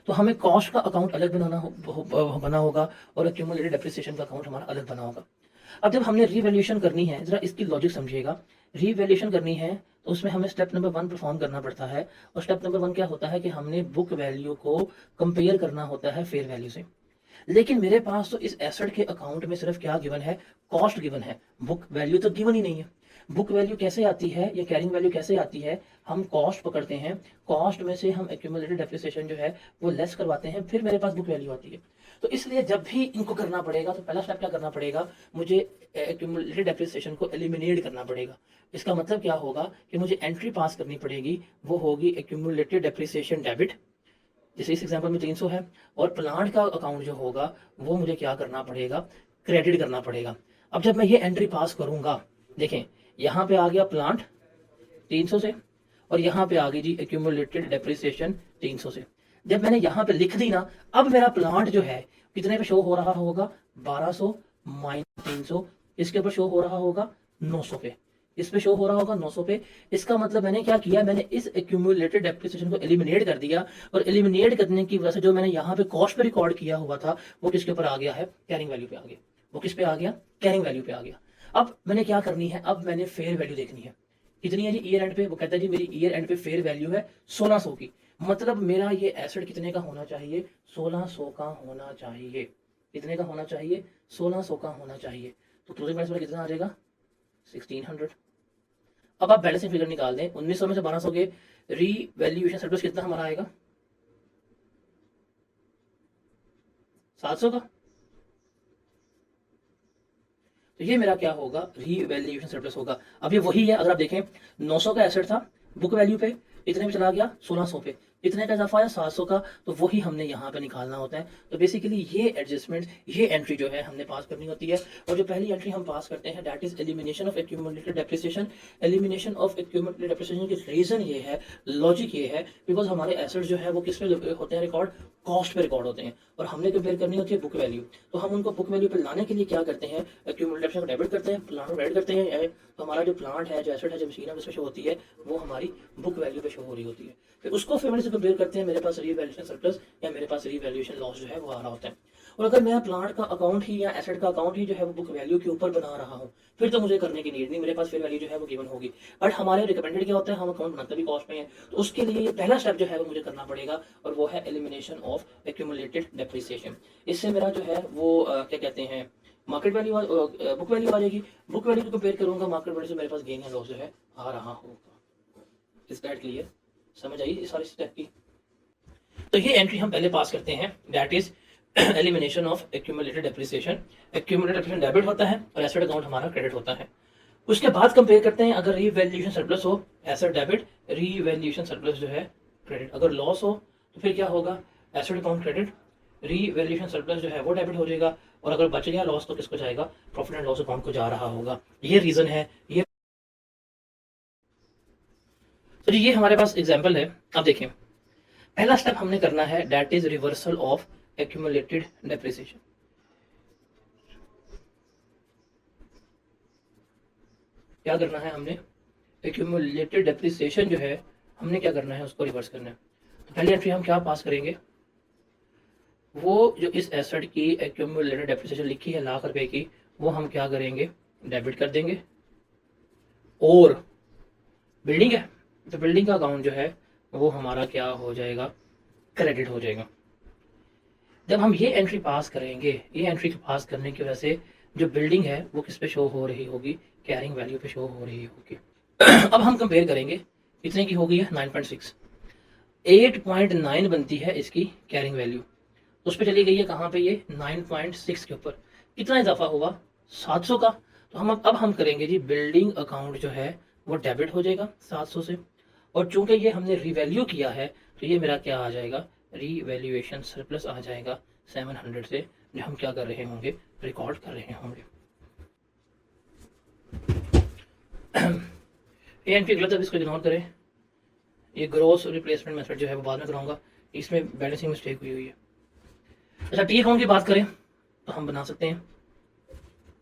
Speaker 1: तो हमें कॉस्ट का अकाउंट अलग बना होगा और एक्यूमुलेटेड डेप्रिसिएशन का अकाउंट हमारा अलग बना होगा। अब जब हमने रीवैल्यूएशन करनी है, जरा इसकी लॉजिक समझिएगा। रीवैल्यूएशन करनी है तो उसमें हमें स्टेप नंबर 1 परफॉर्म करना पड़ता है, और स्टेप नंबर 1 क्या होता है कि हमने बुक वैल्यू को कंपेयर करना होता है फेयर वैल्यू से। लेकिन मेरे पास तो इस एसेट के अकाउंट में सिर्फ क्या गिवन है, कॉस्ट गिवन है, बुक वैल्यू तो गिवन ही नहीं है। बुक वैल्यू कैसे आती है या कैरिंग वैल्यू कैसे आती है, हम कॉस्ट पकड़ते हैं, कॉस्ट में से हम एक्यूमुलेटेड डेप्रिसिएशन जो है वो लेस करवाते हैं, फिर मेरे पास बुक वैल्यू आती है। तो इसलिए जब भी इनको करना पड़ेगा, तो पहला स्टेप क्या करना पड़ेगा, मुझे एक्यूमुलेटेड डेप्रिसिएशन को एलिमिनेट करना पड़ेगा। इसका मतलब क्या होगा कि मुझे एंट्री पास करनी पड़ेगी, वो होगी एक्यूमुलेटेड डेप्रिसिएशन डेबिट, जैसे इस एग्जांपल में 300 है, और प्लांट का अकाउंट जो होगा वो मुझे क्या करना पड़ेगा, क्रेडिट करना पड़ेगा। अब जब मैं ये एंट्री पास करूंगा, देखें यहाँ पे आ गया प्लांट 300 से, और यहाँ पे आ गई जी एक्यूमुलेटेड डेप्रिसिएशन 300 से। जब मैंने यहाँ पे लिख दी ना, अब मेरा प्लांट जो है कितने पे शो हो रहा होगा, 1200 माइनस 300, इसके ऊपर शो हो रहा होगा 900 पे, इस पे शो हो रहा होगा 900 पे। इसका मतलब मैंने क्या किया, मैंने इस एक्यूमुलेटेड डेप्रिसिएशन को एलिमिनेट कर दिया, और एलिमिनेट करने की वजह से जो मैंने यहाँ पे कॉस्ट पे रिकॉर्ड किया हुआ था वो किसके ऊपर आ गया है, कैरिंग वैल्यू पे आ गया। वो किस पे आ गया, कैरिंग वैल्यू पे आ गया। अब मैंने क्या करनी है, अब मैंने फेयर वैल्यू देखनी है, कितनी है जी ईयर एंड पे। वो कहता है जी मेरी ईयर एंड पे फेयर वैल्यू है 1600 की, मतलब मेरा ये एसेट कितने का होना चाहिए, 1600 का होना चाहिए। कितने का होना चाहिए, 1600 का होना चाहिए। तो क्लोजिंग बैलेंस मेरा कितना आ जाएगा, 1600। अब आप बैलेंसिंग फिगर निकाल दें, 1900 में से 1200 के रीवैल्यूएशन सरप्लस कितना हमारा आएगा, 700 का। तो ये मेरा क्या होगा, रीवैल्यूएशन सरप्लस होगा। अब ये वही है, अगर आप देखें 900 का एसेट था, बुक वैल्यू पे इतने में चला गया 1600 पे, इतने का इजाफा आया 700 का, तो वही हमने यहाँ पे निकालना होता है। तो बेसिकली ये एडजस्टमेंट, ये एंट्री जो है हमने पास करनी होती है। और जो पहली एंट्री हम पास करते हैं that is elimination of accumulated depreciation. Elimination of accumulated depreciation की रीजन ये है, लॉजिक ये है, बिकॉज हमारे एसेट जो है वो किस पे होते हैं रिकॉर्ड, कॉस्ट पे रिकॉर्ड होते हैं, और हमने कंपेयर करनी होती है बुक वैल्यू। तो हम उनको बुक वैल्यू पे लाने के लिए क्या करते हैं, एक्यूमुलेटेड को डेबिट करते हैं, प्लांट को क्रेडिट करते हैं। तो हमारा जो प्लांट है, जो एसेट है, जो मशीन है, उसमें शो होती है, वो हमारी बुक वैल्यू पे शो हो रही होती है। फिर उसको फेवर से कंपेयर करते हैं मेरे पास रीवैल्यूएशन सरप्लस या मेरे पास रीवैल्यूएशन लॉस जो है वो आ रहा होता है। और अगर मैं प्लांट का अकाउंट ही या एसेट का अकाउंट ही जो है वो बुक वैल्यू के ऊपर बना रहा हूँ, फिर तो मुझे करने की नीड नहीं, मेरे पास फेयर वैल्यू जो है वो गिवन होगी। बट हमारे रिकमेंडेड क्या होता है, हम अकाउंट बनाते भी कॉस्ट में है, तो उसके लिए पहला स्टेप जो है वो मुझे करना पड़ेगा और वो है एलिमिनेशन ऑफ एक्यूमुलेटेड डेप्रिसिएशन। इससे मेरा जो है वो क्या कहते हैं मार्केट वैल्यू बुक वैल्यू आ जाएगी। बुक वैल्यू को कंपेयर करूंगा मार्केट वैल्यू से, मेरे पास गेन या लॉस जो है आ रहा होगा। Is that clear? समझ आई इस सारी स्टेप की? तो ये एंट्री हम पहले पास करते हैं, that is elimination of accumulated depreciation. Accumulated depreciation debit होता है और एसेट अकाउंट हमारा क्रेडिट होता है। उसके बाद कंपेयर करते हैं, अगर रीवैल्यूएशन सरप्लस हो एसेट डेबिट, रीवैल्यूएशन सरप्लस जो है क्रेडिट। अगर लॉस हो तो फिर क्या होगा, asset account credit, revaluation surplus जो है वो डेबिट हो जाएगा, और अगर बच गया लॉस तो किसको जाएगा, प्रॉफिट एंड लॉस अकाउंट को जा रहा होगा। ये रीजन है ये। तो ये हमारे पास एग्जांपल है। अब देखें, पहला स्टेप हमने करना है, that is reversal of accumulated depreciation. क्या करना है हमने, एक्यूमुलेटेड डेप्रिसिएशन जो है हमने क्या करना है, उसको रिवर्स करना है। तो पहली एंट्री हम क्या पास करेंगे, वो जो इस एसेट की एक्यूमुलेटेड डेप्रिसिएशन लिखी है ₹1,00,000 की, वो हम क्या करेंगे, डेबिट कर देंगे। और बिल्डिंग है तो बिल्डिंग का अकाउंट जो है वो हमारा क्या हो जाएगा, क्रेडिट हो जाएगा। जब हम ये एंट्री पास करेंगे, ये एंट्री पास करने की वजह से जो बिल्डिंग है वो किस पे शो हो रही होगी, कैरिंग वैल्यू पे शो हो रही होगी। अब हम कंपेयर करेंगे, कितने की हो गई है, 9.6, 8.9 बनती है इसकी कैरिंग वैल्यू, उस पर चली गई है कहाँ पे, ये 9.6 के ऊपर। कितना इजाफा हुआ, 700 का। तो अब हम करेंगे जी, बिल्डिंग अकाउंट जो है वो डेबिट हो जाएगा 700 से, और चूंकि ये हमने रिवैल्यू किया है तो ये मेरा क्या आ जाएगा, रीवैल्यूएशन सरप्लस आ जाएगा 700 से, जो हम क्या कर रहे होंगे, रिकॉर्ड कर रहे होंगे। ये एंट्री गलत है, इसको इग्नोर करें। ये ग्रोस रिप्लेसमेंट मेथड जो है वो बाद में कराऊंगा, इसमें बैलेंसिंग मिस्टेक हुई है। अच्छा, टी अकाउंट की बात करें तो हम बना सकते हैं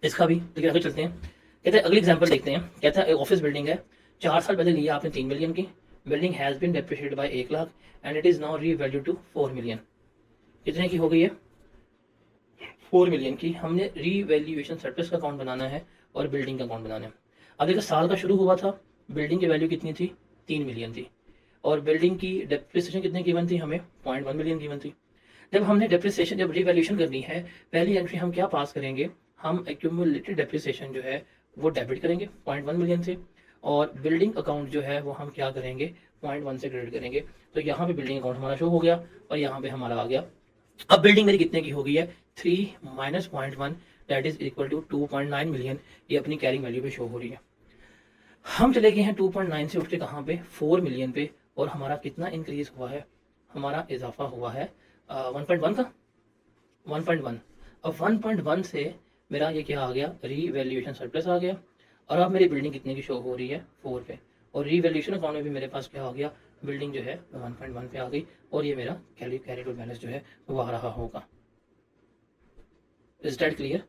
Speaker 1: इसका भी, लेकिन आगे चलते हैं। कहते हैं अगली एग्जांपल देखते हैं। कहता है ऑफिस बिल्डिंग है, 4 साल पहले लिया आपने 3 मिलियन की, building has been depreciated by 1,00,000 and it is now revalued to 4 million. कितने की हो गई है, 4 मिलियन की। हमने रीवैल्यूएशन सरप्लस का अकाउंट बनाना है और बिल्डिंग का अकाउंट बनाना है। अब देखो, साल का शुरू हुआ था, बिल्डिंग की वैल्यू कितनी थी, 3 मिलियन थी, और बिल्डिंग की डेप्रिसिएशन कितने गिवन थी, हमें 0.1 मिलियन गिवन थी। जब हमने डेप्रिसिएशन, जब रिवैल्यूएशन करनी है, पहली एंट्री हम क्या पास करेंगे, हम एक्यूमुलेटेड डेप्रिसिएशन जो है वो डेबिट करेंगे 0.1 मिलियन से, और बिल्डिंग अकाउंट जो है वो हम क्या करेंगे, 0.1 से क्रेडिट करेंगे। तो यहाँ पे बिल्डिंग अकाउंट हमारा शो हो गया और यहाँ पे हमारा आ गया। अब बिल्डिंग मेरी कितने की हो गई है, 3 minus 0.1 that is equal to 2.9 million. ये अपनी कैरिंग वैल्यू पे शो हो रही है। हम चले गए हैं 2.9 से उठ के कहाँ पे, 4 मिलियन पे, और हमारा कितना इंक्रीज हुआ है, हमारा इजाफा हुआ है 1.1 का, 1.1। अब 1.1 से मेरा ये क्या आ गया, रीवैल्यूएशन सरप्लस आ गया, और अब मेरी बिल्डिंग कितने की शो हो रही है, 4 पे, और रीवैल्यूएशन अकाउंट में भी मेरे पास क्या आ गया, बिल्डिंग जो है 1.1 पे आ गई, और ये मेरा कैरिड बैलेंस जो है वो आ रहा होगा। Is that clear?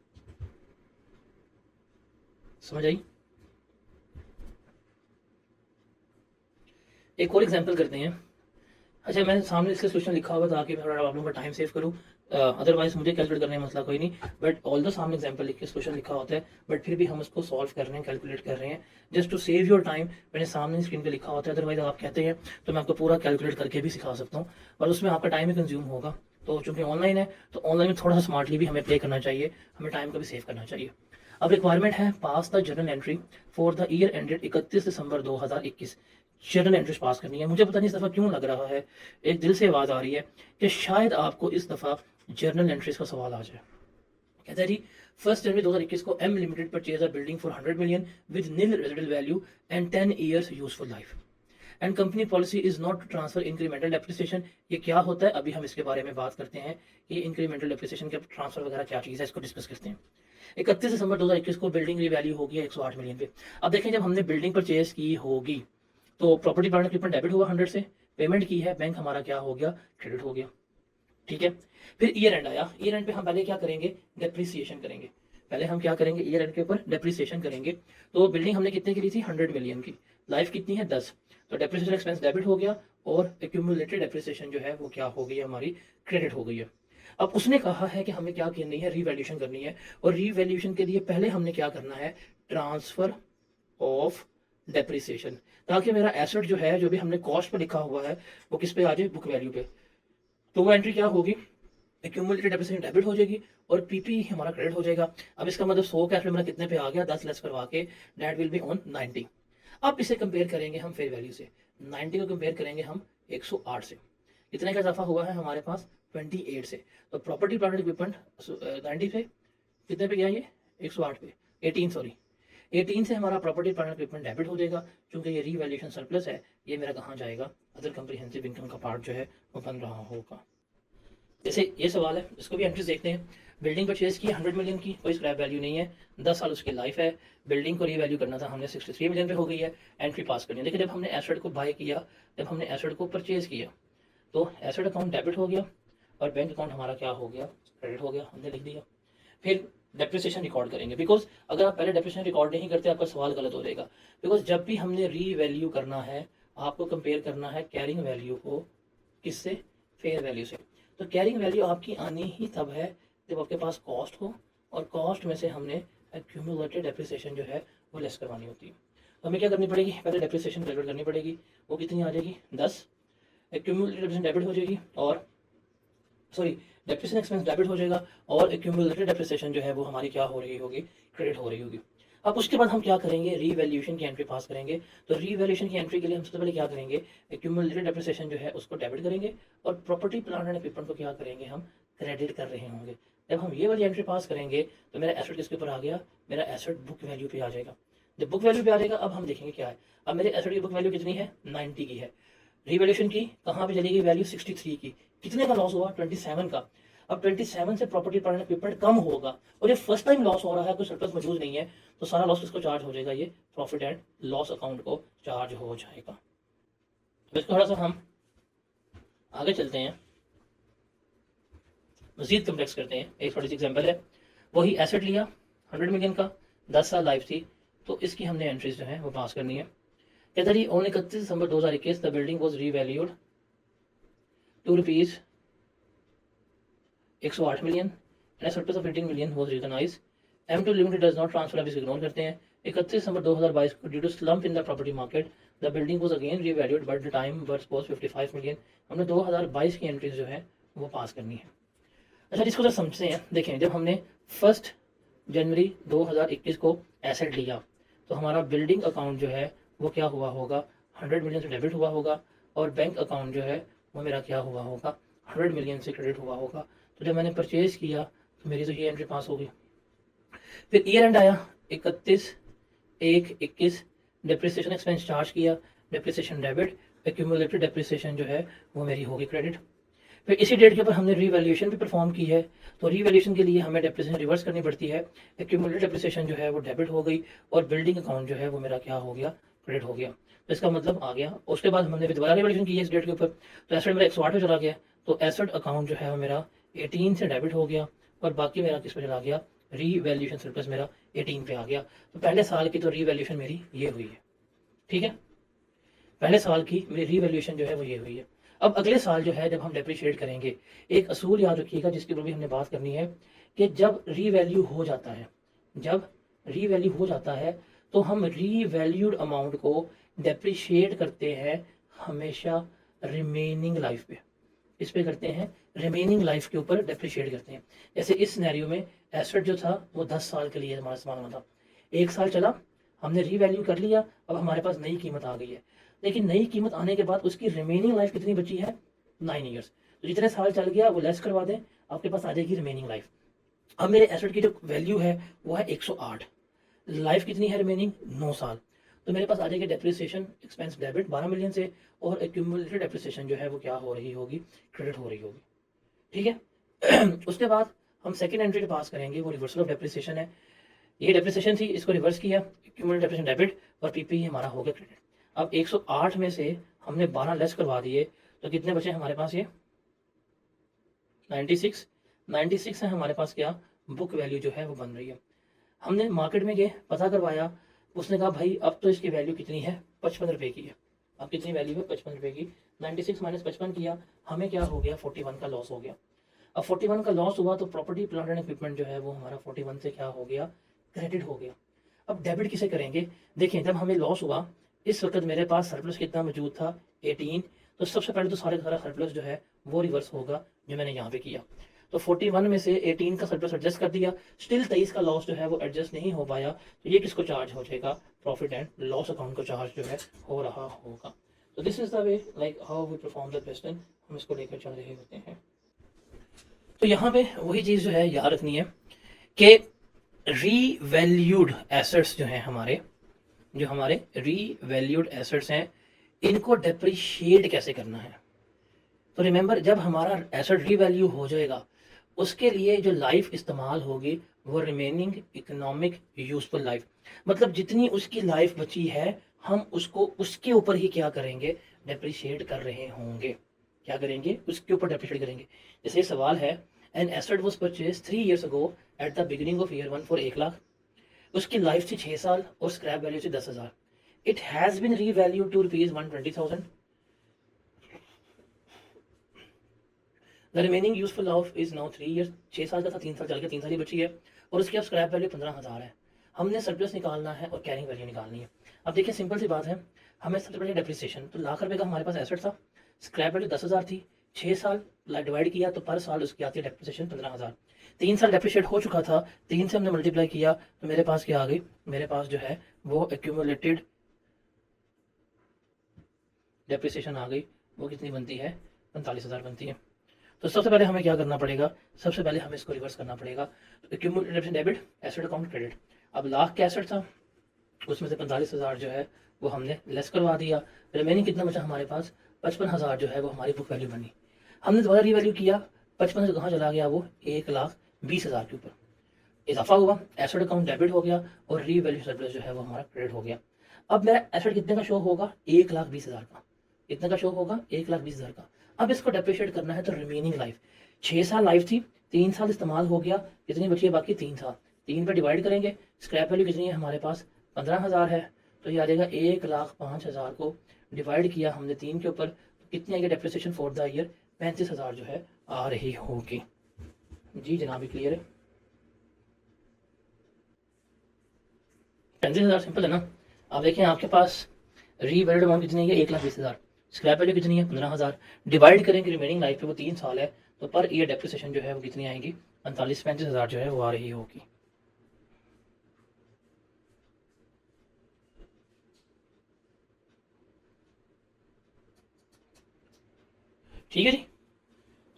Speaker 1: समझ आई? एक और एग्जांपल करते हैं। अच्छा, मैंने सामने इसका सोल्यूशन लिखा हुआ ताकि मैं थोड़ा आप लोगों का टाइम सेव करूँ, अदरवाइज मुझे कैलकुलेट करने में मसला कोई नहीं, बट ऑल द सामने एग्जांपल लिख के सोल्यूशन लिखा होता है, बट फिर भी हम उसको सॉल्व कर रहे हैं, कैलकुलेट कर रहे हैं, just to save your time. मैंने सामने स्क्रीन पे लिखा होता है, अदरवाइज आप कहते हैं तो मैं आपको पूरा कैलकुलेट करके भी सिखा सकता हूँ, पर उसमें आपका टाइम ही कंज्यूम होगा। तो चूंकि ऑनलाइन है तो ऑनलाइन में थोड़ा सा स्मार्टली भी हमें प्ले करना चाहिए, हमें टाइम का भी सेव करना चाहिए। अब रिक्वायरमेंट है, pass the journal entry for the year ended 31 December 2021। Journal entries pass करनी है। मुझे पता नहीं इस दफ़ा क्यों लग रहा है, एक दिल से आवाज़ आ रही है कि शायद आपको इस दफ़ा जर्नल एंट्रीज का सवाल आ जाए। कहता है जी, 1 जनवरी 2021 को M limited purchase a building for 100 million with nil residential value and 10 years useful life and company policy is not to transfer incremental depreciation. ये क्या होता है, अभी हम इसके बारे में बात करते हैं कि इंक्रीमेंटल डेप्रिसिएशन का ट्रांसफर वगैरह क्या चीज़ है, इसको डिस्कस करते हैं। 31 दिसंबर 2021 को बिल्डिंग की वैल्यू होगी 108 मिलियन पे। अब देखें, जब हमने बिल्डिंग परचेज की होगी तो प्रॉपर्टी प्लांट इक्विपमेंट डेबिट हुआ 100 से, पेमेंट की है, बैंक हमारा क्या हो गया, क्रेडिट हो गया। ठीक है, फिर ईयर एंड आया। ईयर एंड पे हम पहले क्या करेंगे, डेप्रिसिएशन करेंगे। पहले हम क्या करेंगे, ईयर एंड के ऊपर डेप्रिसिएशन करेंगे। तो बिल्डिंग हमने कितने की ली थी, 100 मिलियन की, लाइफ कितनी है 10, तो डेप्रिसिएशन एक्सपेंस डेबिट हो गया और एक्यूमुलेटेड डेप्रिसिएशन जो है वो क्या हो गई है, हमारी क्रेडिट हो गई है। अब उसने कहा है कि हमें क्या करनी है, रीवैल्यूएशन करनी है। और रीवैल्यूएशन के लिए पहले हमने क्या करना है, ट्रांसफर ऑफ डेप्रिसिएशन, ताकि मेरा एसेट जो है, जो भी हमने कॉस्ट पे लिखा हुआ है, वो किस पे आ जाए, बुक वैल्यू पे। तो वो एंट्री क्या होगी, एक्यूमुलेटेड डेप्रिसिएशन डेबिट हो जाएगी और पीपी हमारा क्रेडिट हो जाएगा। अब इसका मतलब 100 कैश में मेरा कितने पे आ गया, 10 लेस करवा के, दैट विल बी ऑन 90। अब इसे कंपेयर करेंगे हम फेयर वैल्यू से, 90 को कंपेयर करेंगे हम 108 से। कितने का इजाफा हुआ है हमारे पास, 28 से। तो प्रॉपर्टी प्लांट इक्विपमेंट 90 से कितने पे गया, ये 108 पे, 18 सॉरी, 18 से हमारा प्रॉपर्टी प्लांट इक्विपमेंट डेबिट हो जाएगा, क्योंकि ये रीवैल्यूएशन सरप्लस है। ये मेरा कहाँ जाएगा, अदर कंप्रिहेंसिव इनकम का पार्ट जो है वो बन रहा होगा। जैसे ये सवाल है, इसको भी एंट्रीज देखते हैं। बिल्डिंग परचेज की 100 मिलियन की, कोई स्क्रैप वैल्यू नहीं है, 10 साल उसकी लाइफ है। बिल्डिंग को रीवैल्यू करना था हमने, 63 मिलियन पे हो गई है, एंट्री पास करनी है। देखिए, जब हमने एसेट को बाय किया, जब हमने एसेट को परचेज किया, तो एसेट अकाउंट डेबिट हो गया और बैंक अकाउंट हमारा क्या हो गया, क्रेडिट हो गया, हमने लिख दिया। फिर डेप्रिसिएशन रिकॉर्ड करेंगे, बिकॉज अगर आप पहले डेप्रिसिएशन रिकॉर्ड नहीं करते, आपका सवाल गलत हो जाएगा। बिकॉज जब भी हमने रीवैल्यू करना है, आपको कंपेयर करना है कैरिंग वैल्यू को किससे, फेयर वैल्यू से। तो कैरिंग वैल्यू आपकी आनी ही तब है जब आपके पास कॉस्ट हो, और कॉस्ट में से हमने एक्यूमुलेटेड डेप्रिसिएशन जो है वो लेस करवानी होती है। तो हमें क्या करनी पड़ेगी, पहले डेप्रिसिएशन कैलकुलेट करनी पड़ेगी। वो कितनी आ जाएगी, 10, एक्यूमुलेटेड डेप्रिसिएशन डेबिट हो जाएगी, और सॉरी, डेप्रिसिएशन एक्सपेंस डेबिट हो जाएगा, और एक्यूमुलेटेड डेप्रिसिएशन जो है वो हमारी क्या हो रही होगी, क्रेडिट हो रही होगी। अब उसके बाद हम क्या करेंगे, रीवैल्यूएशन की एंट्री पास करेंगे। तो रीवैल्यूएशन की एंट्री के लिए हम सबसे पहले क्या करेंगे, एक्यूमुलेटेड डेप्रिसिएशन जो है उसको डेबिट करेंगे, और प्रॉपर्टी प्लांट एंड इक्विपमेंट को क्या करेंगे, हम क्रेडिट कर रहे होंगे। जब हम ये वाली एंट्री पास करेंगे तो मेरा एसेट किसके ऊपर आ गया, मेरा एसेट बुक वैल्यू पे आ जाएगा। जब बुक वैल्यू पे आ जाएगा, अब हम देखेंगे क्या है। अब मेरे एसेट की बुक वैल्यू कितनी है, 90 की है। रीवैल्यूएशन की कहाँ पे चली गई वैल्यू, 63 की। कितने का लॉस हुआ, 27 का। अब 27 से प्रॉपर्टी प्लांट एंड इक्विपमेंट कम होगा, और ये फर्स्ट टाइम लॉस हो रहा है, कोई सरप्लस मौजूद नहीं है, तो सारा लॉस किसको चार्ज हो जाएगा, ये प्रॉफिट एंड लॉस अकाउंट को चार्ज हो जाएगा। अब इसको थोड़ा सा हम आगे चलते हैं, मजीद कम्प्लेक्स करते हैं। एक थोड़ी सी एग्जाम्पल है, वही एसेट लिया 100 मिलियन का, 10 साल लाइफ थी, तो इसकी हमने एंट्रीज जो है वो पास करनी है। कहता जी, on 31 December 2021 the building was revalued to rupees 108 million and surplus of 18 million was recognised. M2 limited does not transfer, अब इसे इग्नोर करते हैं। 31 दिसंबर 2022 को due to slump in the property market the building was again revalued but the time worth was 55 million. हमने 2022 की entries जो है वो पास करनी है। अच्छा, इसको जरा समझते हैं। देखें, जब हमने 1 जनवरी 2021 को एसेट लिया, तो हमारा बिल्डिंग अकाउंट जो है वो क्या हुआ होगा, 100 मिलियन से डेबिट हुआ होगा, और बैंक अकाउंट जो है वो मेरा क्या हुआ होगा, 100 मिलियन से क्रेडिट हुआ होगा। तो जब मैंने परचेज किया तो मेरी तो ये एंट्री पास हो गई। फिर ईयर एंड आया, 31/1/21, डेप्रिसिएशन एक्सपेंस चार्ज किया, डेप्रिसिएशन डेबिट, एक्यूमुलेटेड डेप्रिसिएशन जो है वो मेरी होगी क्रेडिट। फिर इसी डेट के ऊपर हमने रीवैल्यूएशन भी परफॉर्म की है, तो रीवैल्यूएशन के लिए हमें डेप्रिसिएशन रिवर्स करनी पड़ती है। एक्यूमुलेटेड डेप्रिसिएशन जो है वो डेबिट हो गई, और बिल्डिंग अकाउंट जो है वो मेरा क्या हो गया, क्रेडिट हो गया। तो इसका मतलब आ गया। उसके बाद हमने फिर दोबारा रीवैल्यूएशन की है इस डेट के ऊपर, तो एसेट मेरा 108 पे चला गया, तो एसेट अकाउंट जो है वो मेरा 18 से डेबिट हो गया, और बाकी मेरा किस पे चला गया, रीवैल्यूएशन सरप्लस मेरा 18 पे आ गया। तो पहले साल की तो रीवैल्यूएशन मेरी ये हुई है, ठीक है, पहले साल की मेरी रीवैल्यूएशन जो है वो ये हुई है। अब अगले साल जो है जब हम डेप्रिशिएट करेंगे, एक असूल याद रखिएगा जिसके ऊपर भी हमने बात करनी है, कि जब रीवैल्यू हो जाता है, जब रीवैल्यू हो जाता है, तो हम रीवैल्यूड अमाउंट को डेप्रिशिएट करते हैं हमेशा रिमेनिंग लाइफ पे। इस पे करते हैं, रिमेनिंग लाइफ के ऊपर डेप्रिशिएट करते हैं। जैसे इस सिनेरियो में एसेट जो था वो 10 साल के लिए हमारा सामान था, 1 साल चला, हमने रीवैल्यू कर लिया, अब हमारे पास नई कीमत आ गई है। लेकिन नई कीमत आने के बाद उसकी रिमेनिंग लाइफ कितनी बची है, 9 ईयर्स। तो जितने साल चल गया वो लेस करवा दें, आपके पास आ जाएगी रिमेनिंग लाइफ। अब मेरे एसेट की जो वैल्यू है वो है 108, लाइफ कितनी है रिमेनिंग, 9 साल। तो मेरे पास आ जाएगी डेप्रिसिएशन एक्सपेंस डेबिट 12 मिलियन से, और एक्यूमुलेटेड डेप्रिसिएशन जो है वो क्या हो रही होगी, क्रेडिट हो रही होगी, ठीक है। उसके बाद हम सेकंड एंट्री पास करेंगे, वो रिवर्सल ऑफ डेप्रिसिएशन है। ये डेप्रिसिएशन थी, इसको रिवर्स किया, एक्यूमुलेटेड डेप्रिसिएशन डेबिट, और पीपी हमारा हो गया क्रेडिट। अब 108 में से हमने 12 लेस करवा दिए, तो कितने बचे हमारे पास, ये 96 है हमारे पास क्या, बुक वैल्यू जो है वो बन रही है। हमने मार्केट में गए, पता करवाया, उसने कहा भाई अब तो इसकी वैल्यू कितनी है, 55 रुपए की है। अब कितनी वैल्यू है, 55 रुपए की 96 माइनस 55 किया, हमें क्या हो गया, 41 का लॉस हो गया। अब 41 का लॉस हुआ तो प्रॉपर्टी प्लांट एंड इक्विपमेंट जो है वो हमारा 41 से क्या हो गया, क्रेडिट हो गया। अब डेबिट किसे करेंगे, देखिए जब हमें लॉस हुआ इस वक्त मेरे पास सरप्लस कितना मौजूद था, 18। तो सबसे पहले तो सारे का सारा सरप्लस जो है वो रिवर्स होगा जो मैंने यहाँ पे किया। तो 41 में से 18 का सरप्लस एडजस्ट कर दिया, स्टिल 23 का लॉस जो है वो एडजस्ट नहीं हो पाया, तो ये किसको चार्ज हो जाएगा, प्रॉफिट एंड लॉस अकाउंट को चार्ज जो है हो रहा होगा। तो this is the way like how we perform the question, हम इसको लेकर चल रहे होते हैं। तो यहाँ पे वही चीज़ जो है याद रखनी है कि रीवैल्यूड एसेट्स जो हैं हमारे रीवैल्यूड एसेट्स हैं, इनको डेप्रिशिएट कैसे करना है। तो रिमेंबर जब हमारा एसेट रीवैल्यू हो जाएगा उसके लिए जो लाइफ इस्तेमाल होगी वो रिमेनिंग इकोनॉमिक यूजफुल लाइफ, मतलब जितनी उसकी लाइफ बची है हम उसको उसके ऊपर ही क्या करेंगे, डेप्रिशिएट कर रहे होंगे। क्या करेंगे, उसके ऊपर डेप्रिशिएट करेंगे। जैसे सवाल है, an asset was purchase 3 years ago at the beginning of year 1 for 1 lakh, उसकी लाइफ थी 6 साल और स्क्रैप वैल्यू थी 10,000। It has been revalued to ₹120,000। The remaining useful life is now 3 years। 6 साल का था, 3 साल चल गया, 3 साल ही बची है और उसकी अब स्क्रैप वैल्यू 15,000 है। हमने सरप्लस निकालना है और कैरिंग वैल्यू निकालनी है। अब देखिए सिंपल सी बात है, हमें सबसे पहले डेप्रिसिएशन, तो लाख रुपए का हमारे पास एसेट था, स्क्रैप वैल्यू 10,000 थी, 6 साल डिवाइड किया तो पर साल उसकी आती है डेप्रिसिएशन 15,000। 3 साल डेप्रिशिएट हो चुका था, 3 से हमने मल्टीप्लाई किया तो मेरे पास क्या आ गई, मेरे पास जो है वो एक्यूमुलेटेड डेप्रिसिएशन आ गई। वो कितनी बनती है, 45,000 बनती है। तो सबसे पहले हमें क्या करना पड़ेगा, सबसे पहले हमें इसको रिवर्स करना पड़ेगा। तो accumulated debit, asset account credit. अब लाख का एसेट था, उसमें से 45,000 जो है वो हमने लेस करवा दिया, रिमेनिंग कितना बचा हमारे पास, 55,000 जो है वो हमारी बुक वैल्यू बनी। हमने दोबारा रीवैल्यू किया, 55 से कहाँ चला गया, वो 1,20,000 के ऊपर इजाफा हुआ, एसेट अकाउंट डेबिट हो गया और रीवैल्यू सरप्लस जो है वो हमारा क्रेडिट हो गया। अब मेरा एसेट कितने का शो होगा, 1,20,000 का। कितने का शो होगा, 1,20,000 का। अब इसको डेप्रिशिएट करना है तो रिमेनिंग लाइफ, 6 साल लाइफ थी, 3 साल इस्तेमाल हो गया, कितनी बची है बाकी, 3 साल। 3 पे डिवाइड करेंगे, स्क्रैप वैल्यू कितनी है हमारे पास, 15,000 है, तो ये आ जाएगा 1,05,000 को डिवाइड किया हमने 3 के ऊपर, तो कितनी आएगी डेप्रिसिएशन फॉर द ईयर, 35,000 जो है आ रही होगी। जी जनाब, क्लियर है, 35,000 सिंपल है ना। आप देखें आपके पास रीवैल्यूड अमाउंट कितनी है, 1,20,000, स्क्रैप वैल्यू कितनी है, 15,000, डिवाइड करेंगे रिमेनिंग लाइफ पे, वो 3 साल है, तो पर ईयर डेप्रिसिएशन जो है वो कितनी आएगी, 35,000 जो है वो आ रही होगी। ठीक है जी,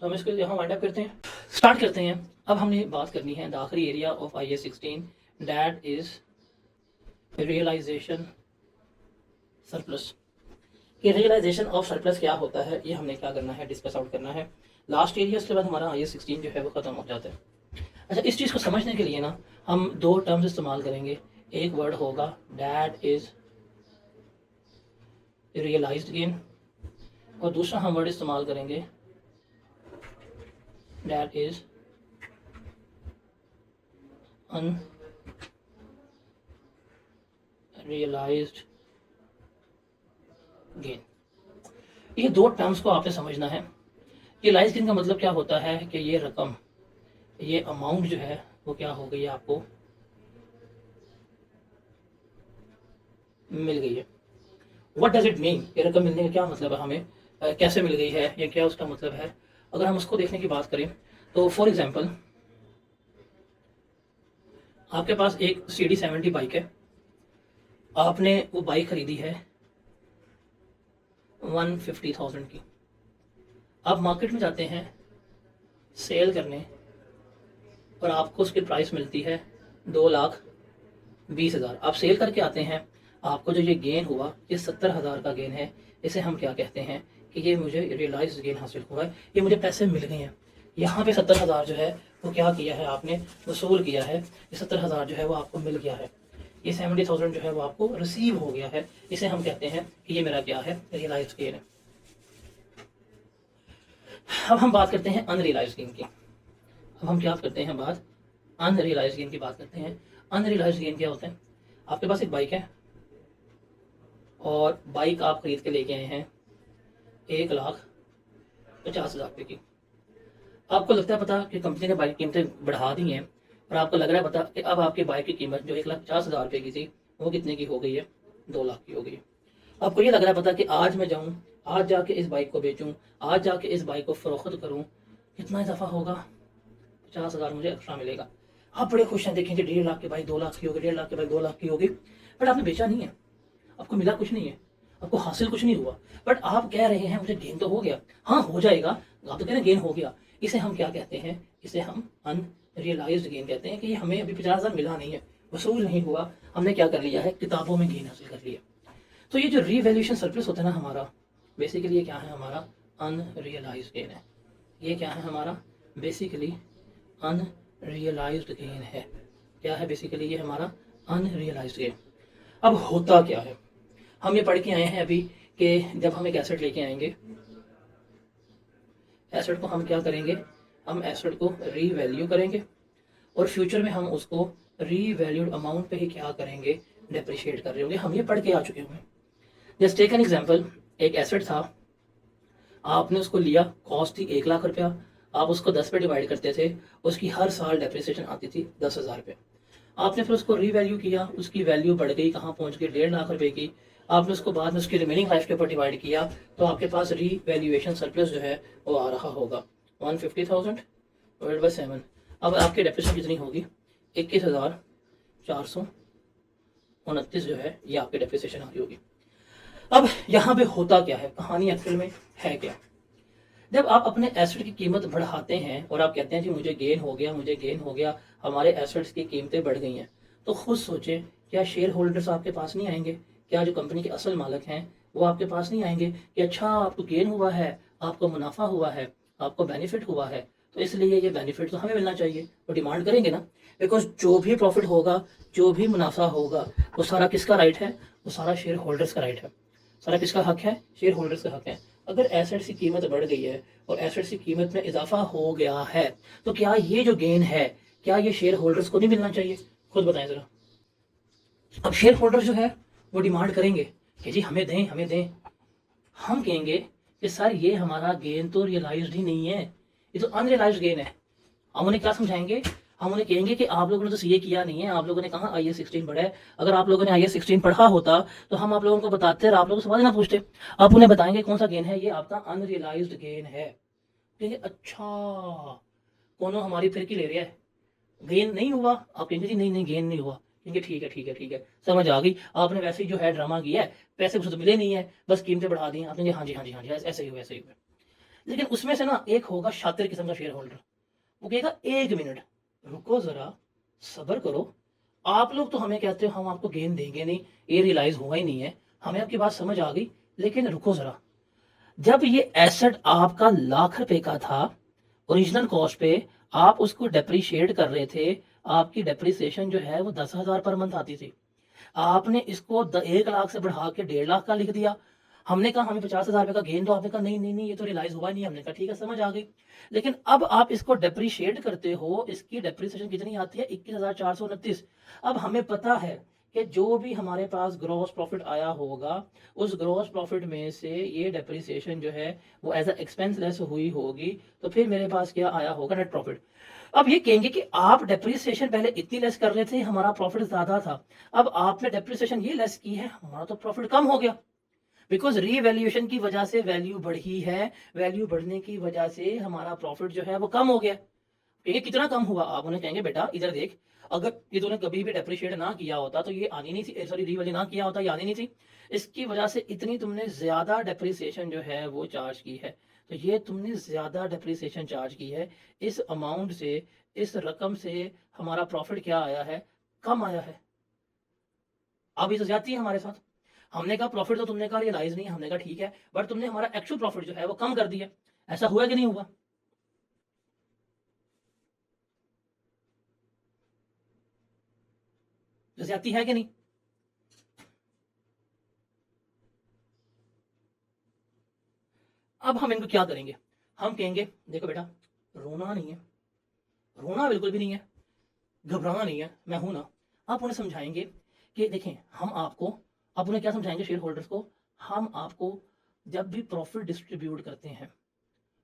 Speaker 1: तो हम इसको यहाँ वाइंड अप करते हैं, स्टार्ट करते हैं। अब हमने बात करनी है द आखिरी area of IAS 16, that is realisation surplus. ये रियलाइजेशन ऑफ सरप्लस क्या होता है, ये हमने क्या करना है, डिस्कस आउट करना है। लास्ट एरिया उसके बाद हमारा IAS 16 जो है वो खत्म हो जाता है। अच्छा, इस चीज़ को समझने के लिए ना हम 2 टर्म्स इस्तेमाल करेंगे। एक वर्ड होगा दैट इज रियलाइज्ड गेन और दूसरा हम वर्ड इस्तेमाल करेंगे दैट इज अनरियलाइज्ड गेन। ये 2 टर्म्स को आपने समझना है। रियलाइज गेन का मतलब क्या होता है कि ये रकम, ये अमाउंट जो है वो क्या हो गई है, आपको मिल गई है। व्हाट डज इट मीन, ये रकम मिलने का क्या मतलब है, हमें कैसे मिल गई है, ये क्या उसका मतलब है। अगर हम उसको देखने की बात करें तो फॉर एग्जांपल आपके पास एक CD70 बाइक है, आपने वो बाइक खरीदी है 150,000 की। आप मार्केट में जाते हैं सेल करने और आपको उसकी प्राइस मिलती है 2,20,000। आप सेल करके आते हैं, आपको जो ये गेन हुआ ये 70,000 का गेन है। इसे हम क्या कहते हैं कि ये मुझे रियलाइज गेन हासिल हुआ है, ये मुझे पैसे मिल गए हैं। यहाँ पे 70,000 जो है वो क्या किया है, आपने वसूल किया है, ये 70,000 जो है वो आपको मिल गया है। ये 70,000 जो है वो आपको रिसीव हो गया है, इसे हम कहते हैं कि ये मेरा क्या है, रियलाइज गेन है। अब हम बात करते हैं अनरियलाइज गेन की। अब हम क्या करते हैं, बात अनरियलाइज गेन की बात करते हैं। अनरियलाइज गेन क्या होता है, आपके पास एक बाइक है और बाइक आप खरीद के लेके आए हैं 1,50,000 रुपये की। आपको लगता है पता कि कंपनी ने बाइक की कीमतें बढ़ा दी हैं, और आपको लग रहा है पता कि अब आपकी बाइक की कीमत जो 1,50,000 रुपये की थी वो कितने की हो गई है, 2 लाख की हो गई है। आपको ये लग रहा है पता कि आज मैं जाऊँ, आज जाके इस बाइक को बेचूँ, आज जाके इस बाइक को फरोख्त करूँ, कितना इजाफा होगा, 50,000 मुझे एक्स्ट्रा मिलेगा। आप बड़े खुश हैं, देखेंगे 1.5 लाख की बाइक 2 लाख की होगी, 1.5 लाख की बाइक 2 लाख की होगी, बट आपने बेचा नहीं है, आपको मिला कुछ नहीं है, आपको हासिल कुछ नहीं हुआ, बट आप कह रहे हैं मुझे गेन तो हो गया। हाँ हो जाएगा, आप तो कह रहे हैं गेन हो गया। इसे हम क्या कहते हैं, इसे हम अनरियलाइज्ड गेन कहते हैं, कि ये हमें अभी 50,000 मिला नहीं है, वसूल नहीं हुआ, हमने क्या कर लिया है, किताबों में गेन हासिल कर लिया। तो ये जो रीवैल्यूएशन सरप्लस होता है ना हमारा, बेसिकली ये क्या है, हमारा अनरियलाइज्ड गेन है। ये क्या है, हमारा बेसिकली अनरियलाइज्ड गेन है। क्या है बेसिकली, ये हमारा अनरियलाइज्ड गेन। अब होता क्या है, हम ये पढ़ के आए हैं अभी कि जब हम एक एसेट लेके आएंगे, एसेट को हम क्या करेंगे, हम एसेट को रीवैल्यू करेंगे, और फ्यूचर में हम उसको रीवैल्यूड अमाउंट पे ही क्या करेंगे, डेप्रिशिएट कर रहे होंगे। हम ये पढ़ के आ चुके होंगे। जस्ट टेक एन एग्जांपल, एक एसेट था, आपने उसको लिया, कॉस्ट थी 1 लाख रुपया, आप उसको 10 पे डिवाइड करते थे, उसकी हर साल डेप्रिसिएशन आती थी 10,000 रुपये। आपने फिर उसको रीवैल्यू किया, उसकी वैल्यू बढ़ गई, कहाँ पहुंच गई, 1.5 लाख रुपए की। आपने उसको बाद में उसकी रिमेनिंग लाइफ के ऊपर डिवाइड किया, तो आपके पास रीवैल्यूएशन सरप्लस जो है वो आ रहा होगा 150,000 डिवाइड बाई 7। अब आपकी डेप्रिसिएशन कितनी होगी, 21,429 जो है ये आपकी डेप्रिसिएशन आ रही होगी। अब यहाँ पे होता क्या है, कहानी एक्चुअल में है क्या, जब आप अपने एसेट की कीमत बढ़ाते हैं और आप कहते हैं जी मुझे गेन हो गया, मुझे गेन हो गया, हमारे एसेट्स की कीमतें बढ़ गई हैं, तो खुद सोचें, क्या शेयर होल्डर्स आपके पास नहीं आएंगे, क्या जो कंपनी के असल मालिक हैं वो आपके पास नहीं आएंगे कि अच्छा आपको गेन हुआ है, आपको मुनाफा हुआ है, आपको बेनिफिट हुआ है, तो इसलिए ये बेनिफिट तो हमें मिलना चाहिए, वो डिमांड करेंगे ना। बिकॉज जो भी प्रॉफिट होगा, जो भी मुनाफा होगा, वो सारा किसका राइट है, वो सारा शेयर होल्डर्स का राइट है, सारा किसका हक है, शेयर होल्डर्स का हक है। अगर एसेट्स की कीमत बढ़ गई है और एसेट्स की कीमत में इजाफा हो गया है, तो क्या ये जो गेन है, क्या ये शेयर होल्डर्स को नहीं मिलना चाहिए, खुद बताएं जरा। अब शेयर होल्डर जो है वो डिमांड करेंगे कि जी हमें दें, हमें दें। हम कहेंगे कि सर ये हमारा गेन तो रियलाइज्ड ही नहीं है, ये तो अनरियलाइज्ड गेन है। हम उन्हें क्या समझाएंगे, हम उन्हें कहेंगे कि आप लोगों ने तो सीए किया नहीं है, आप लोगों ने कहा आईएएस 16 पढ़ा है, अगर आप लोगों ने आईएएस 16 पढ़ा होता तो हम आप लोगों को बताते और आप लोगों से सवाल ना पूछते। आप उन्हें बताएंगे कौन सा गेन है, ये आपका अनरियलाइज्ड गेन है। कहेंगे अच्छा, कौन हमारी फिर की ले रहा है, गेन नहीं हुआ, आप कहेंगे जी नहीं नहीं गेन नहीं हुआ, कहेंगे ठीक है ठीक है ठीक है, समझ आ गई, आपने वैसे ही जो है ड्रामा किया है, पैसे कुछ तो मिले नहीं है, बस कीमतें बढ़ा दी, आप कहेंगे हाँ जी हाँ जी हाँ जी, ऐसे ही हुआ ऐसे ही हुआ। लेकिन उसमें से ना एक होगा शातिर किस्म का शेयर होल्डर, वो कहेगा 1 मिनट रुको जरा, सब्र करो, आप लोग तो हमें कहते हो हम आपको गेन देंगे नहीं, ये रियलाइज हुआ ही नहीं है, हमें आपकी बात समझ आ गई, लेकिन रुको जरा, जब ये एसेट आपका ₹1,00,000 का था, ओरिजिनल कॉस्ट पे आप उसको डेप्रिशिएट कर रहे थे, आपकी डेप्रिसिएशन जो है वो 10,000 पर मंथ आती थी, आपने इसको 1 लाख से बढ़ा के 1.5 लाख का लिख दिया। हमने कहा हमें 50,000 रुपए का गेन, तो आपने कहा नहीं नहीं नहीं ये तो रियलाइज हुआ नहीं, हमने कहा ठीक है समझ आ गई। लेकिन अब आप इसको डेप्रिशिएट करते हो, इसकी डेप्रिसिएशन कितनी आती है, 21,429। अब हमें पता है कि जो भी हमारे पास ग्रॉस प्रॉफिट आया होगा, उस ग्रॉस प्रॉफिट में से ये डेप्रिसिएशन जो है वो एज अ एक्सपेंस लेस हुई होगी, तो फिर मेरे पास क्या आया होगा, नेट प्रॉफिट। अब ये कहेंगे कि आप डेप्रिसिएशन पहले इतनी लेस कर रहे थे, हमारा प्रॉफिट ज्यादा था, अब आपने डेप्रिसिएशन ये लेस की है, हमारा तो प्रॉफिट कम हो गया, बिकॉज रीवैल्यूएशन की वजह से वैल्यू बढ़ी है, वैल्यू बढ़ने की वजह से हमारा प्रॉफिट जो है वो कम हो गया। ये कितना कम हुआ, आप उन्हें कहेंगे बेटा इधर देख, अगर ये तूने कभी भी डेप्रिशिएट ना किया होता तो ये आनी नहीं थी, सॉरी रीवैल्यू ना किया होता ये आनी नहीं थी, इसकी वजह से इतनी तुमने ज्यादा डेप्रिसिएशन जो है वो चार्ज की है, तो ये तुमने ज्यादा डेप्रिसिएशन चार्ज की है, इस अमाउंट से, इस रकम से हमारा प्रॉफिट क्या आया है, कम आया है। अब ये तो ज्यादती है हमारे साथ, हमने कहा प्रॉफिट तो तुमने कहा रियलाइज नहीं, हमने कहा ठीक है, बट तुमने हमारा एक्चुअल प्रॉफिट जो है वो कम कर दिया। ऐसा हुआ कि नहीं हुआ, तो ज्यादती है कि नहीं। अब हम इनको क्या करेंगे, हम कहेंगे देखो बेटा, रोना नहीं है, रोना बिल्कुल भी नहीं है, घबराना नहीं है, मैं हूं ना। आप उन्हें समझाएंगे कि देखें हम आपको, आप उन्हें क्या समझाएंगे शेयर होल्डर्स को, हम आपको जब भी प्रॉफिट डिस्ट्रीब्यूट करते हैं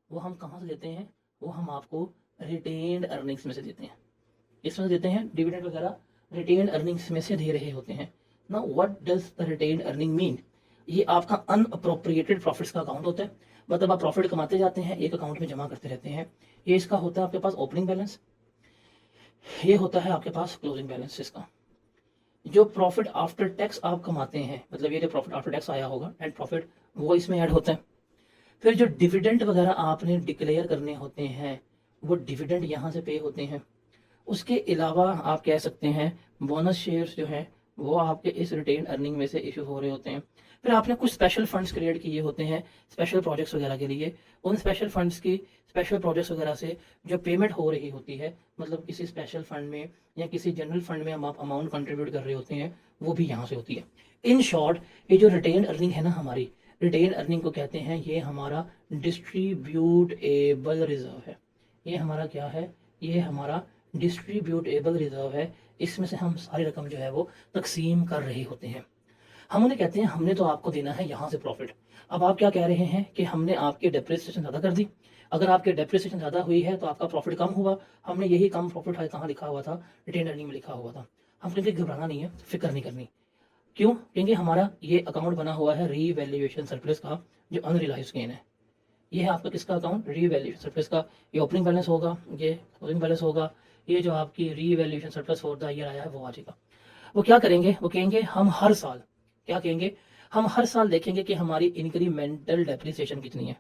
Speaker 1: वो हम कहाँ से देते हैं, वो हम आपको रिटेन्ड अर्निंग्स में से देते हैं। इसमें देते हैं डिविडेंड वगैरह रिटेन्ड अर्निंग्स में से दे रहे होते हैं ना। What does the retained earning mean? ये आपका अनअप्रोप्रिएटेड प्रॉफिट्स का अकाउंट होता है, मतलब आप प्रॉफिट कमाते जाते हैं एक अकाउंट में जमा करते रहते हैं। ये इसका होता है आपके पास ओपनिंग बैलेंस, ये होता है आपके पास क्लोजिंग बैलेंस। इसका जो प्रॉफिट आफ्टर टैक्स आप कमाते हैं, मतलब ये जो प्रॉफिट आफ्टर टैक्स आया होगा एंड प्रॉफिट, वो इसमें ऐड होता है। फिर जो डिविडेंड वगैरह आपने डिक्लेयर करने होते हैं वो डिविडेंड यहाँ से पे होते हैं। उसके अलावा आप कह सकते हैं बोनस शेयर्स जो हैं वो आपके इस रिटेन अर्निंग में से इशू हो रहे होते हैं। फिर आपने कुछ स्पेशल फंड्स क्रिएट किए होते हैं स्पेशल प्रोजेक्ट्स वगैरह के लिए, उन स्पेशल फंड्स की स्पेशल प्रोजेक्ट्स वगैरह से जो पेमेंट हो रही होती है, मतलब किसी स्पेशल फंड में या किसी जनरल फंड में हम आप अमाउंट कंट्रीब्यूट कर रहे होते हैं, वो भी यहाँ से होती है। इन शॉर्ट ये जो रिटेन अर्निंग है ना हमारी, रिटेन अर्निंग को कहते हैं ये हमारा डिस्ट्रीब्यूटेबल रिजर्व है। ये हमारा क्या है, ये हमारा डिस्ट्रीब्यूटेबल रिजर्व है। इसमें से हम सारी रकम जो है वो तकसीम कर रहे होते हैं। हम उन्हें कहते हैं हमने तो आपको देना है यहाँ से प्रॉफिट। अब आप क्या कह रहे हैं कि हमने आपकी डेप्रिसिएशन ज़्यादा कर दी। अगर आपकी डेप्रिसिएशन ज़्यादा हुई है तो आपका प्रॉफिट कम हुआ। हमने यही कम प्रॉफिट है कहाँ लिखा हुआ था, रिटेन अर्निंग में लिखा हुआ था। हम कहेंगे घबराना नहीं है, फिक्र नहीं करनी। क्यों? क्योंकि हमारा ये अकाउंट बना हुआ है रीवैल्यूएशन सरप्लस का, जो अनरियलाइज्ड गेन है। ये है आपका किसका अकाउंट, रीवैल्यूएशन सरप्लस का। ये ओपनिंग बैलेंस होगा, ये क्लोजिंग बैलेंस होगा, ये जो आपकी revaluation surplus for the year आया है वो आ जाएगा। वो क्या करेंगे, वो कहेंगे हम हर साल, क्या कहेंगे, हम हर साल देखेंगे कि हमारी इंक्रीमेंटल डेप्रिसिएशन कितनी है।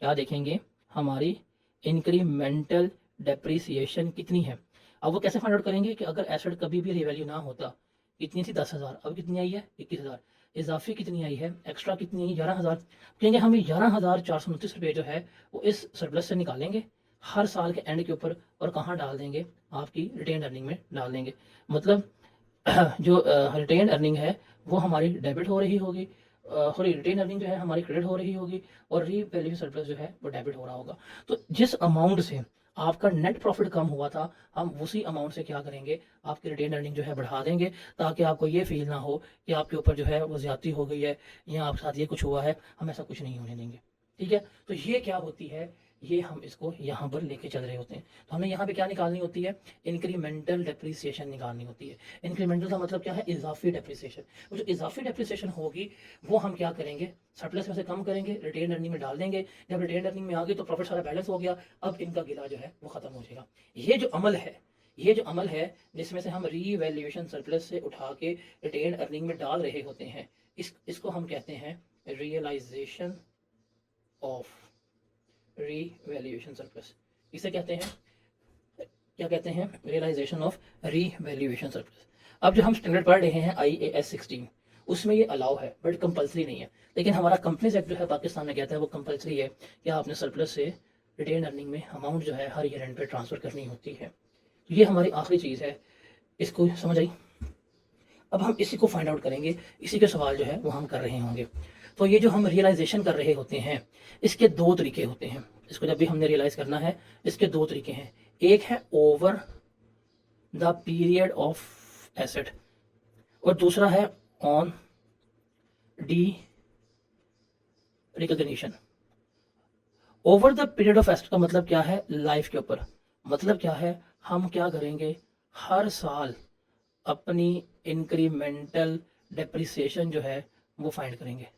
Speaker 1: क्या देखेंगे, हमारी इंक्रीमेंटल डेप्रिसिएशन कितनी है। अब वो कैसे फाइंड आउट करेंगे कि अगर एसेट कभी भी रिवैल्यू ना होता, कितनी थी 10,000, अब कितनी आई है 21,000, इजाफी कितनी आई है, एक्स्ट्रा कितनी आई 11,000। कहेंगे हम 11,429 रुपये जो है वो इस सरप्लस से निकालेंगे हर साल के एंड के ऊपर, और कहाँ डाल देंगे, आपकी रिटेन अर्निंग में डाल देंगे। मतलब जो रिटेन अर्निंग है वो हमारी डेबिट हो रही होगी, सॉरी रिटेन अर्निंग जो है हमारी क्रेडिट हो रही होगी, और रीवैल्यू सरप्लस जो है वो डेबिट हो रहा होगा। तो जिस अमाउंट से आपका नेट प्रॉफिट कम हुआ था, हम उसी अमाउंट से क्या करेंगे, आपकी रिटेन अर्निंग जो है बढ़ा देंगे, ताकि आपको ये फील ना हो कि आपके ऊपर जो है वो ज्यादती हो गई है या आपके साथ ये कुछ हुआ है। हम ऐसा कुछ नहीं होने देंगे, ठीक है। तो ये क्या होती है, ये हम इसको यहाँ पर लेके चल रहे होते हैं। तो हमें यहाँ पे क्या निकालनी होती है, इंक्रीमेंटल डेप्रिसिएशन निकालनी होती है। इंक्रीमेंटल का मतलब क्या है, इजाफी डेप्रिसिएशन। वो जो इजाफी डेप्रिसिएशन होगी वो हम क्या करेंगे, सरप्लस में से कम करेंगे, रिटेन अर्निंग में डाल देंगे। जब रिटेन अर्निंग में आ गई तो प्रॉफिट सारा बैलेंस हो गया, अब इनका गिला जो है वो खत्म हो जाएगा। ये जो अमल है, ये जो अमल है जिसमें से हम रीवैल्यूएशन सरप्लस से उठा के रिटेन अर्निंग में डाल रहे होते हैं, इसको हम कहते हैं रियलाइजेशन ऑफ रीवैल्यूएशन सरप्लस। इसे कहते हैं, क्या कहते हैं, रियलाइजेशन ऑफ रीवैल्यूएशन सरप्लस। अब जो हम स्टैंडर्ड पढ़ रहे हैं IAS 16, उसमें ये अलाउ है बट कंपलसरी नहीं है। लेकिन हमारा कंपनीज एक्ट जो है पाकिस्तान में कहता है वो कंपलसरी है कि आपने सरप्लस से रिटेन अर्निंग में अमाउंट जो है हर ईयर एंड पे ट्रांसफर करनी होती है। तो ये हमारी आखिरी चीज़ है, इसको समझ आई। अब हम इसी को फाइंड आउट करेंगे, इसी के सवाल जो है वो हम कर रहे होंगे। तो ये जो हम रियलाइजेशन कर रहे होते हैं इसके दो तरीके होते हैं। इसको जब भी हमने रियलाइज करना है इसके दो तरीके हैं। एक है over the period of asset, और दूसरा है on D recognition. Over the period of asset का मतलब क्या है, लाइफ के ऊपर। मतलब क्या है, हम क्या करेंगे, हर साल अपनी इंक्रीमेंटल डेप्रिसिएशन जो है वो फाइंड करेंगे।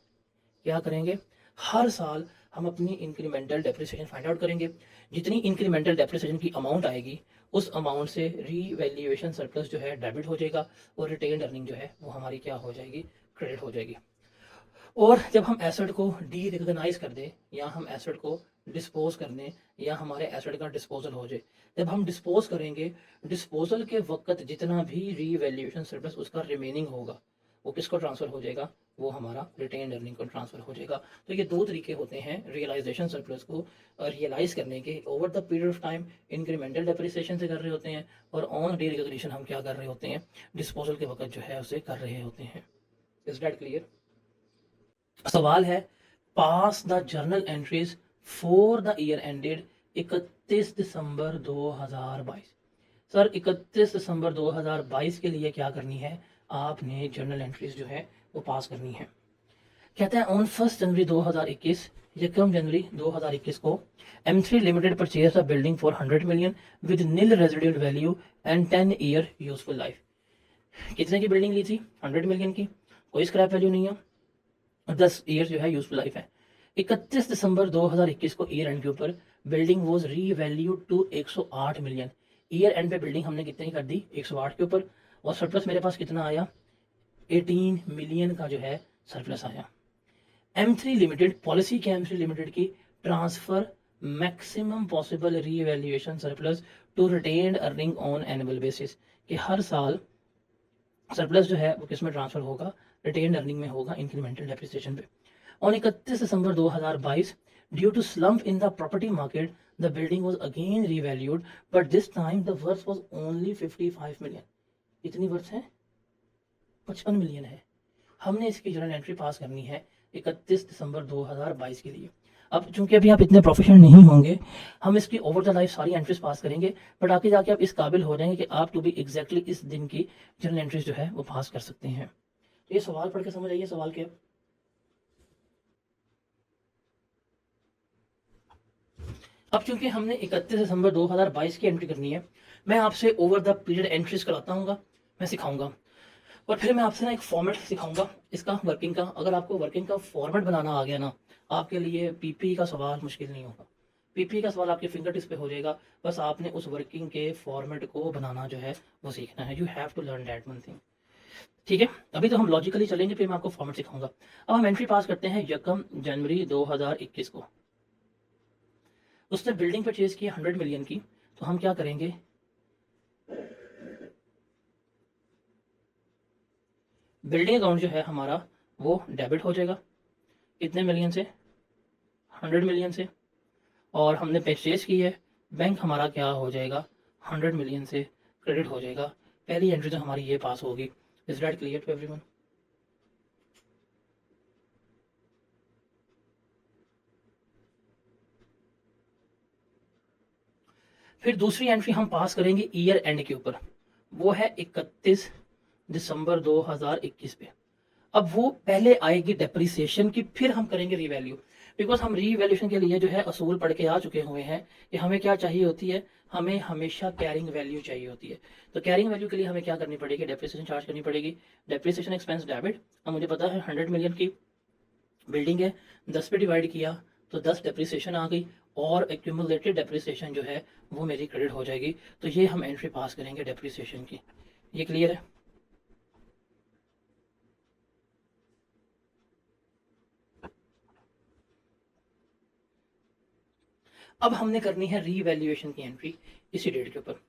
Speaker 1: क्या करेंगे, हर साल हम अपनी इंक्रीमेंटल डेप्रिसिएशन फाइंड आउट करेंगे। जितनी इंक्रीमेंटल डेप्रिसिएशन की अमाउंट आएगी उस अमाउंट से रीवैल्यूएशन सरप्लस जो है डेबिट हो जाएगा, और रिटेन अर्निंग जो है वो हमारी क्या हो जाएगी, क्रेडिट हो जाएगी। और जब हम एसेट को डी रिकॉग्नाइज कर दें या हम एसेट को डिस्पोज कर दें या हमारे एसेट का डिस्पोजल हो जाए, जब हम डिस्पोज करेंगे डिस्पोजल के वक्त जितना भी रीवैल्यूएशन सरप्लस उसका रिमेनिंग होगा वो किसको ट्रांसफर हो जाएगा, वो हमारा रिटेन अर्निंग को ट्रांसफर हो जाएगा। तो ये दो तरीके होते हैं रियलाइजेशन सरप्लस को रियलाइज करने के। Over the period of time incremental depreciation से कर रहे होते हैं, और ऑन डी रिकॉग्निशन हम क्या कर रहे होते हैं, डिस्पोजल के वक्त जो है उसे कर रहे होते हैं। Is that clear? सवाल है, pass the journal entries for the year ended 31 December 2022। Sir 31 December 2022 के लिए क्या करनी है, आपने जर्नल एंट्रीज जो है वो पास करनी है। कहता है ऑन 1 जनवरी 2021, 1 जनवरी 2021 को M3 limited purchase a building for 100 million with nil residual value and 10 year useful life. कितने की बिल्डिंग ली थी? 100 मिलियन की, कोई स्क्रैप वैल्यू नहीं है और 10 ईयर जो है यूजफुल लाइफ है। 31 दिसंबर 2021 को ईयर एंड के ऊपर building was revalued to 108 million. Year end पे बिल्डिंग हमने कितने की कर दी? 108 के ऊपर, और सरप्लस मेरे पास कितना आया? 18 मिलियन का जो है सरप्लस आया। M3 लिमिटेड पॉलिसी क्या है? M3 लिमिटेड की transfer maximum possible revaluation surplus to retained earning on annual basis, कि हर साल सरप्लस जो है वो किस में ट्रांसफर होगा? रिटेन्ड अर्निंग में होगा, इंक्रीमेंटल डेप्रिसिएशन पे। On 31 December 2022, due to slump in the property market, the building was again revalued, but this time the worth was only 55 million. कितनी वर्थ है? 55 मिलियन है। हमने इसकी जर्नल एंट्री पास करनी है 31 दिसंबर 2022 के लिए। अब चूंकि अभी आप इतने प्रोफेशनल नहीं होंगे, हम इसकी ओवर द लाइफ सारी एंट्रीज पास करेंगे, बट आगे जाके आप इस काबिल हो जाएंगे कि आप टू बी एग्जैक्टली इस दिन की जर्नल एंट्रीज जो है वो पास कर सकते हैं। तो ये सवाल पढ़ के समझ आइए, सवाल क्या? अब चूंकि हमने 31 दिसंबर 2022 की एंट्री करनी है, मैं आपसे ओवर द पीरियड एंट्रीज कराता हूँ, मैं सिखाऊंगा, और फिर मैं आपसे ना एक फॉर्मेट सिखाऊंगा इसका, वर्किंग का। अगर आपको वर्किंग का फॉर्मेट बनाना आ गया ना, आपके लिए पीपी का सवाल मुश्किल नहीं होगा। पीपी का सवाल आपके फिंगर टिप्स पे हो जाएगा, बस आपने उस वर्किंग के फॉर्मेट को बनाना जो है वो सीखना है। You have to learn that one thing, ठीक है? अभी तो हम लॉजिकली चलेंगे, फिर मैं आपको फॉर्मेट सिखाऊंगा। अब हम एंट्री पास करते हैं 1 जनवरी 2021 को। उसने बिल्डिंग परचेज की 100 मिलियन की, तो हम क्या करेंगे? बिल्डिंग अकाउंट जो है हमारा वो डेबिट हो जाएगा, कितने मिलियन से? 100 मिलियन से। और हमने परचेज की है, बैंक हमारा क्या हो जाएगा? 100 मिलियन से क्रेडिट हो जाएगा। पहली एंट्री तो हमारी ये पास होगी। Is that clear to everyone? फिर दूसरी एंट्री हम पास करेंगे ईयर एंड के ऊपर, वो है 31 दिसंबर 2021 पे। अब वो पहले आएगी डेप्रिसिएशन की, फिर हम करेंगे रीवैल्यू, बिकॉज हम रीवैल्यूएशन के लिए जो है असूल पढ़ के आ चुके हुए हैं कि हमें क्या चाहिए होती है? हमें हमेशा कैरिंग वैल्यू चाहिए होती है। तो कैरिंग वैल्यू के लिए हमें क्या करनी पड़ेगी? डेप्रिसिएशन चार्ज करनी पड़ेगी। Depreciation expense debit. अब मुझे पता है 100 मिलियन की बिल्डिंग है, 10 पे डिवाइड किया तो 10 डेप्रिसिएशन आ गई, और एक्यूमुलेटेड डेप्रिसिएशन जो है वो मेरी क्रेडिट हो जाएगी। तो ये हम एंट्री पास करेंगे डेप्रिसिएशन की। ये क्लियर है? अब हमने करनी है रीवैल्यूएशन की एंट्री इसी डेट के ऊपर,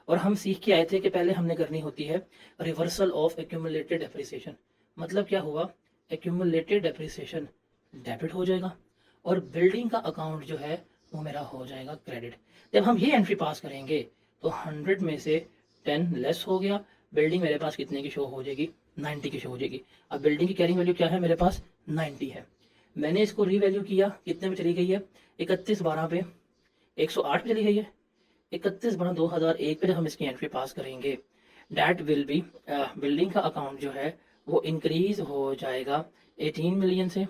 Speaker 1: और हम सीख के आए थे कि पहले हमने करनी होती है रिवर्सल ऑफ एक्यूमुलेटेड डेप्रिसिएशन। मतलब क्या हुआ? एक्यूमुलेटेड डेप्रिसिएशन डेबिट हो जाएगा, और बिल्डिंग का अकाउंट जो है वो मेरा हो जाएगा क्रेडिट। जब हम ये एंट्री पास करेंगे तो 100 में से 10 लेस हो गया, बिल्डिंग मेरे पास कितने की शो हो जाएगी? 90 की शो हो जाएगी। अब बिल्डिंग की कैरिंग वैल्यू क्या है? मेरे पास 90 है। मैंने इसको रीवैल्यू किया, कितने में चली गई है? 31/12 पे 108 पे चली गई है। 31/12/2001 पे जब हम इसकी एंट्री पास करेंगे, डैट विल बी, बिल्डिंग का अकाउंट जो है वो इंक्रीज हो जाएगा 18 मिलियन से,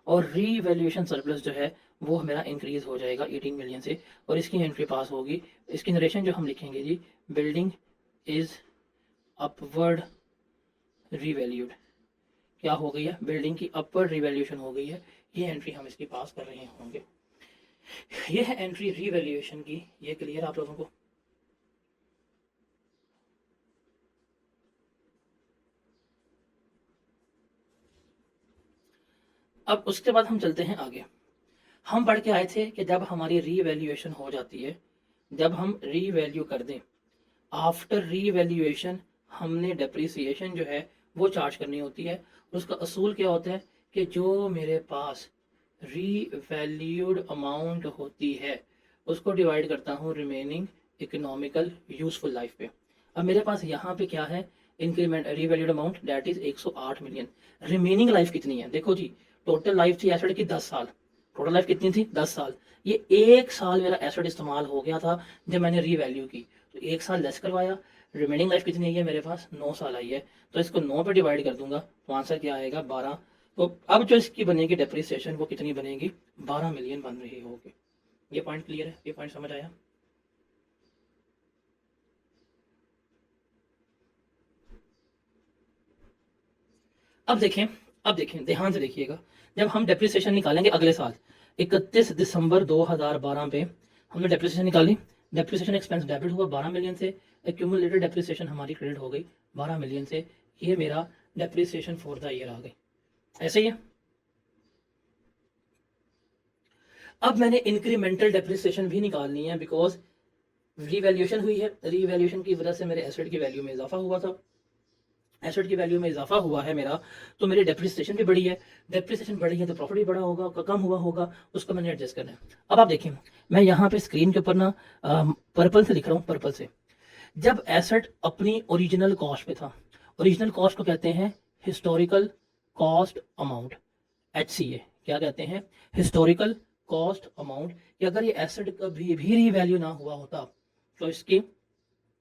Speaker 1: और रीवैल्यूएशन सरप्लस जो है वो मेरा इंक्रीज हो जाएगा 18 मिलियन से, और इसकी एंट्री पास होगी। इसकी नरेशन जो हम लिखेंगे जी, बिल्डिंग इज अपवर्ड रीवैल्यूड। क्या हो गई है? बिल्डिंग की अपवर्ड रिवैल्यूएशन हो गई है। ये एंट्री हम इसकी पास कर रहे होंगे। ये है एंट्री रीवैल्यूएशन की। ये क्लियर आप लोगों को? अब उसके बाद हम चलते हैं आगे। हम पढ़ के आए थे कि जब हमारी रीवैल्यूएशन हो जाती है, जब हम रीवैल्यू कर दें, आफ्टर रीवैल्यूएशन हमने डेप्रिसिएशन जो है वो चार्ज करनी होती है। उसका असूल क्या होता है कि जो मेरे पास रीवैल्यूड अमाउंट होती है उसको डिवाइड करता हूँ रिमेनिंग इकोनॉमिकल यूजफुल लाइफ पे। अब मेरे पास यहाँ पे क्या है? Increment revalued amount that is 108 million. Remaining life कितनी है? देखो जी, टोटल लाइफ थी एसेट की 10 साल। टोटल लाइफ कितनी थी? 10 साल। ये 1 साल मेरा एसेट इस्तेमाल हो गया था जब मैंने रीवैल्यू की, तो 1 साल लेस करवाया। रिमेनिंग लाइफ कितनी आई है? मेरे पास 9 साल आई है, तो इसको 9 पे डिवाइड कर दूंगा तो आंसर क्या आएगा? 12 तो अब जो इसकी बनेगी डेप्रिसिएशन वो कितनी बनेगी, 12 मिलियन बन रही होगी। ये पॉइंट क्लियर है, ये पॉइंट समझ आया। अब देखें ध्यान से देखिएगा, जब हम डेप्रिसिएशन निकालेंगे अगले साल 31 दिसंबर 2012 पे हमने डेप्रिसिएशन निकाली, डेप्रिसिएशन एक्सपेंस डेबिट हुआ 12 मिलियन से, एक्यूमुलेटेड डेप्रिसिएशन हमारी क्रेडिट हो गई 12 मिलियन से। ये मेरा डेप्रिसिएशन फॉर द ईयर आ गई, ऐसे ही है। अब मैंने इंक्रीमेंटल डेप्रिसिएशन भी निकालनी है, बिकॉज रीवैल्यूएशन हुई है, रीवैल्यूएशन की वजह से मेरे एसेट की वैल्यू में इजाफा हुआ था, एसेट की वैल्यू में इजाफा हुआ है मेरा, तो मेरी डेप्रिसिएशन भी बढ़ी है, डेप्रिसिएशन बढ़ी है तो प्रॉफिट भी बढ़ा होगा, कम हुआ होगा, उसको मैंने एडजस्ट करना है। अब आप देखें, मैं यहाँ पे स्क्रीन के ऊपर ना पर्पल से लिख रहा हूँ, पर्पल से। जब एसेट अपनी ओरिजिनल कॉस्ट पे था, ओरिजिनल कॉस्ट को कहते हैं हिस्टोरिकल कॉस्ट अमाउंट, HCA क्या कहते हैं, हिस्टोरिकल कॉस्ट अमाउंट, कि अगर ये एसेट कभी भी रीवैल्यू ना हुआ होता तो इसकी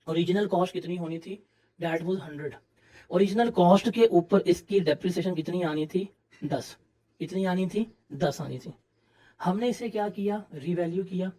Speaker 1: ओरिजिनल कॉस्ट कितनी होनी थी, दैट वाज 100। ओरिजिनल कॉस्ट के ऊपर इसकी डेप्रिसिएशन कितनी आनी थी, 10। कितनी आनी थी, 10 आनी थी। हमने इसे क्या किया, रीवैल्यू किया,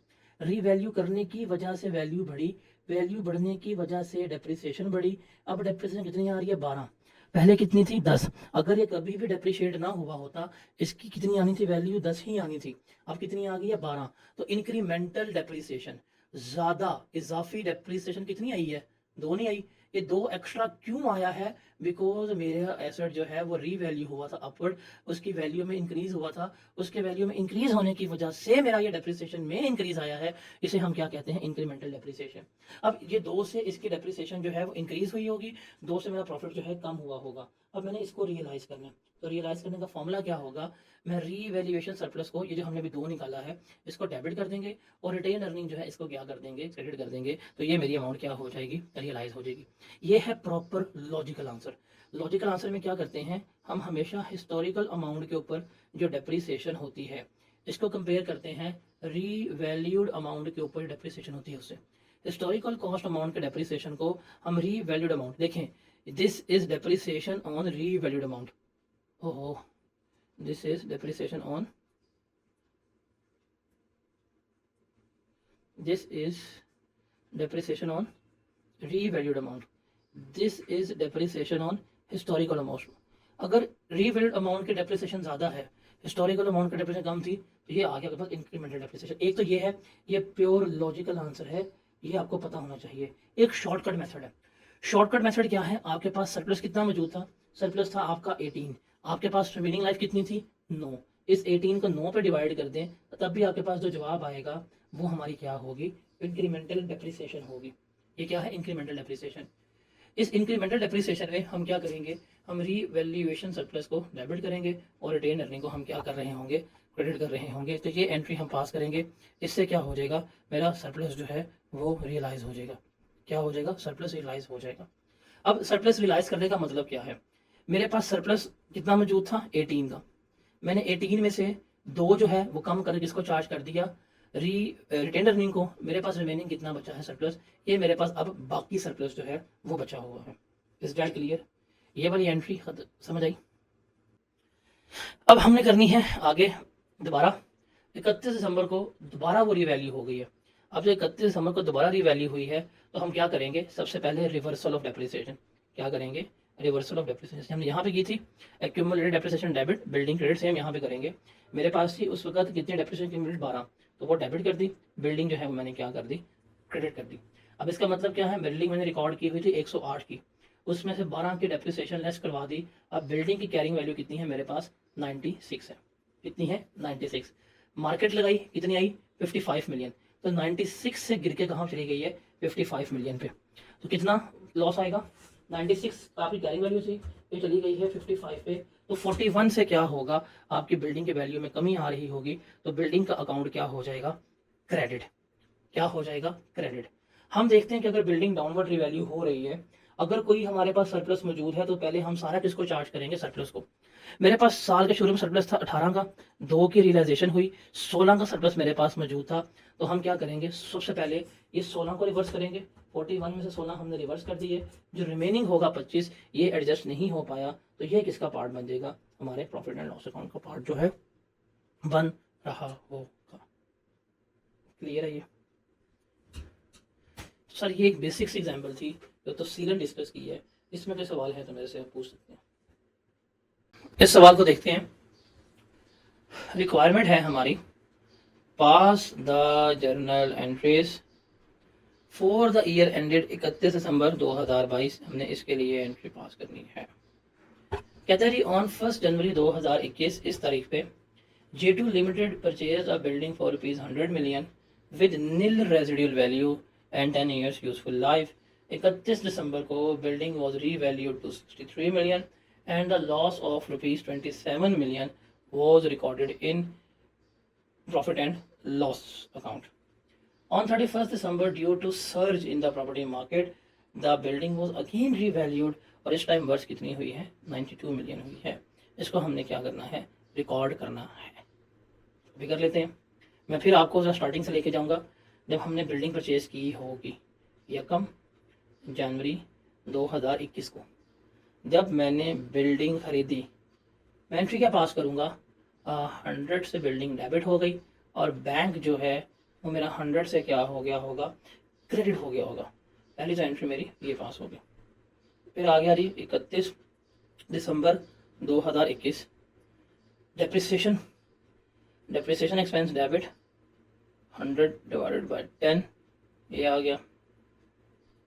Speaker 1: रीवैल्यू करने की वजह से वैल्यू बढ़ी, वैल्यू बढ़ने की वजह से डेप्रिसिएशन बढ़ी। अब डेप्रिसिएशन कितनी आ रही है, 12, पहले कितनी थी, 10। अगर ये कभी भी डेप्रिशिएट ना हुआ होता, इसकी कितनी आनी थी वैल्यू, 10 ही आनी थी, अब कितनी आ गई है, 12। तो इंक्रीमेंटल डेप्रिसिएशन, ज्यादा इजाफी डेप्रिसिएशन कितनी आई है, 2 नहीं आई। ये 2 एक्स्ट्रा क्यों आया है, बिकॉज मेरा एसेट जो है वो रीवैल्यू हुआ था अपवर्ड, उसकी वैल्यू में इंक्रीज हुआ था, उसके वैल्यू में इंक्रीज होने की वजह से मेरा ये डेप्रिसिएशन में इंक्रीज आया है, इसे हम क्या कहते हैं, इंक्रीमेंटल डेप्रिसिएशन। अब ये 2 से इसकी डेप्रिसिएशन जो है वो इंक्रीज हुई होगी, 2 से मेरा प्रॉफिट जो है कम हुआ होगा। अब मैंने इसको रियलाइज करना है, तो रियलाइज करने का फॉर्मूला क्या होगा, मैं रीवैल्यूएशन सरप्लस को, ये जो हमने अभी 2 निकाला है, इसको डेबिट कर देंगे, और रिटेन अर्निंग जो है इसको क्या कर देंगे, क्रेडिट कर देंगे, तो ये मेरी अमाउंट क्या हो जाएगी, रियलाइज हो जाएगी। ये है proper logical answer. Logical answer में क्या करते हैं, हम हमेशा हिस्टोरिकल अमाउंट के ऊपर जो डेप्रिसिएशन होती है इसको कंपेयर करते हैं रीवैल्यूड अमाउंट के ऊपर डेप्रिसिएशन होती है उससे। हिस्टोरिकल कॉस्ट अमाउंट के डेप्रिसिएशन को हम रीवैल्यूड अमाउंट, देखें this is depreciation on revalued amount, ओहो this is depreciation on, this is depreciation on revalued amount, this is depreciation on historical amount। अगर revalued amount के depreciation ज़्यादा है, historical amount के depreciation कम थी, तो ये आ गया आपके पास incremental depreciation। एक तो ये है, ये प्योर लॉजिकल आंसर है, ये आपको पता होना चाहिए। एक शॉर्टकट मेथड है, शॉर्टकट मेथड क्या है, आपके पास सरप्लस कितना मौजूद था, सरप्लस था आपका 18, आपके पास रिमेनिंग लाइफ कितनी थी, 9। इस 18 को 9 पे डिवाइड कर दें, तब भी आपके पास जो जवाब आएगा वो हमारी क्या होगी, इंक्रीमेंटल डेप्रिसिएशन होगी। ये क्या है, इंक्रीमेंटल डेप्रिसिएशन। इस इंक्रीमेंटल डेप्रिसिएशन में हम क्या करेंगे, हम रीवैल्यूएशन सरप्लस को डेबिट करेंगे और रिटेन अर्निंग को हम क्या कर रहे होंगे, क्रेडिट कर रहे होंगे। तो ये एंट्री हम पास करेंगे, इससे क्या हो जाएगा, मेरा सरप्लस जो है वो रियलाइज हो जाएगा। क्या हो जाएगा, सरप्लस रियलाइज हो जाएगा। अब सरप्लस रियलाइज करने का मतलब क्या है, मेरे पास सरप्लस कितना मौजूद था, 18 का, मैंने 18 में से 2 जो है वो कम करके किसको चार्ज कर दिया, रिटेन अर्निंग को। मेरे पास रिमेनिंग कितना बचा है सरप्लस, ये मेरे पास अब बाकी सरप्लस जो है वो बचा हुआ है। इज दैट क्लियर, ये वाली एंट्री समझ आई। अब हमने करनी है आगे दोबारा, 31 दिसंबर को दोबारा वो रीवैल्यू हो गई है। अब जब 31 दिसंबर को दोबारा रीवैल्यू हुई है तो हम क्या करेंगे, सबसे पहले रिवर्सल ऑफ डेप्रिसिएशन, क्या करेंगे, रिवर्सल ऑफ डेप्रिसिएशन हमने यहाँ पे की थी, accumulated depreciation debit, building credit same यहाँ पे करेंगे। मेरे पास थी उस वक्त कितनी डेप्रिसिएशन एक्यूमुलेटेड, 12, तो वो डेबिट कर दी, बिल्डिंग जो है वो मैंने क्या कर दी, क्रेडिट कर दी। अब इसका मतलब क्या है, बिल्डिंग मैंने रिकॉर्ड की हुई थी 108 की, उसमें से 12 की डेप्रिसिएशन लेस करवा दी। अब बिल्डिंग की कैरिंग वैल्यू कितनी है, मेरे पास 96 है, कितनी है, 96। मार्केट लगाई, कितनी आई, 55 मिलियन, तो 96 से गिर के कहाँ चली गई है, 55 मिलियन पे, तो कितना लॉस आएगा, 96 आपकी कैरिंग वैल्यू थी, ये चली गई है 55 पे, तो 41 से क्या होगा, आपकी बिल्डिंग के वैल्यू में कमी आ रही होगी, तो बिल्डिंग का अकाउंट क्या हो जाएगा, क्रेडिट। क्या हो जाएगा, क्रेडिट। हम देखते हैं कि अगर बिल्डिंग डाउनवर्ड रिवैल्यू हो रही है, अगर कोई हमारे पास सरप्लस मौजूद है, तो पहले हम सारा किसको चार्ज करेंगे, सरप्लस को। मेरे पास साल के शुरू में सरप्लस था 18 का, 2 की रियलाइजेशन हुई, 16 का सरप्लस मेरे पास मौजूद था, तो हम क्या करेंगे, सबसे पहले ये 16 को रिवर्स करेंगे, 41 में से 16 हमने रिवर्स कर दिए, जो रिमेनिंग होगा 25, ये एडजस्ट नहीं हो पाया, तो ये किसका पार्ट बन जाएगा, हमारे प्रॉफिट एंड लॉस अकाउंट का पार्ट जो है बन रहा होगा। क्लियर है ये? सर ये एक बेसिक सी एग्जांपल थी जो तो सीरियल डिस्कस की है, इसमें कोई सवाल है तो मेरे से आप पूछ सकते हैं। इस सवाल को देखते हैं। रिक्वायरमेंट है हमारी pass the journal entries for the year ended 31 December 2022। हमने इसके लिए एंट्री पास करनी है। कहते हैं ऑन 1 जनवरी 2021 इस तारीख पे J2 limited purchase a building for ₹100 million with nil residual value and 10 years useful life. 31 दिसंबर को building was revalued to 63 million and the loss of ₹27 million was recorded in profit and loss account. On 31st December, due to surge in the property market, the building was again revalued और इस time worth कितनी हुई है? 92 million हुई है। इसको हमने क्या करना है? रिकॉर्ड करना है। अभी कर लेते हैं। मैं फिर आपको स्टार्टिंग से लेके जाऊंगा जब हमने बिल्डिंग परचेज की होगी 1 जनवरी 2021 को, जब मैंने बिल्डिंग खरीदी। मैं एंट्री क्या पास करूंगा? 100 से बिल्डिंग डेबिट हो गई और बैंक जो है वो मेरा 100 से क्या हो गया होगा? क्रेडिट हो गया होगा। पहली तो एंट्री मेरी ये पास हो गई। फिर आ गया जी 31 December 2021 depreciation expense debit 100 divided by 10, ये आ गया।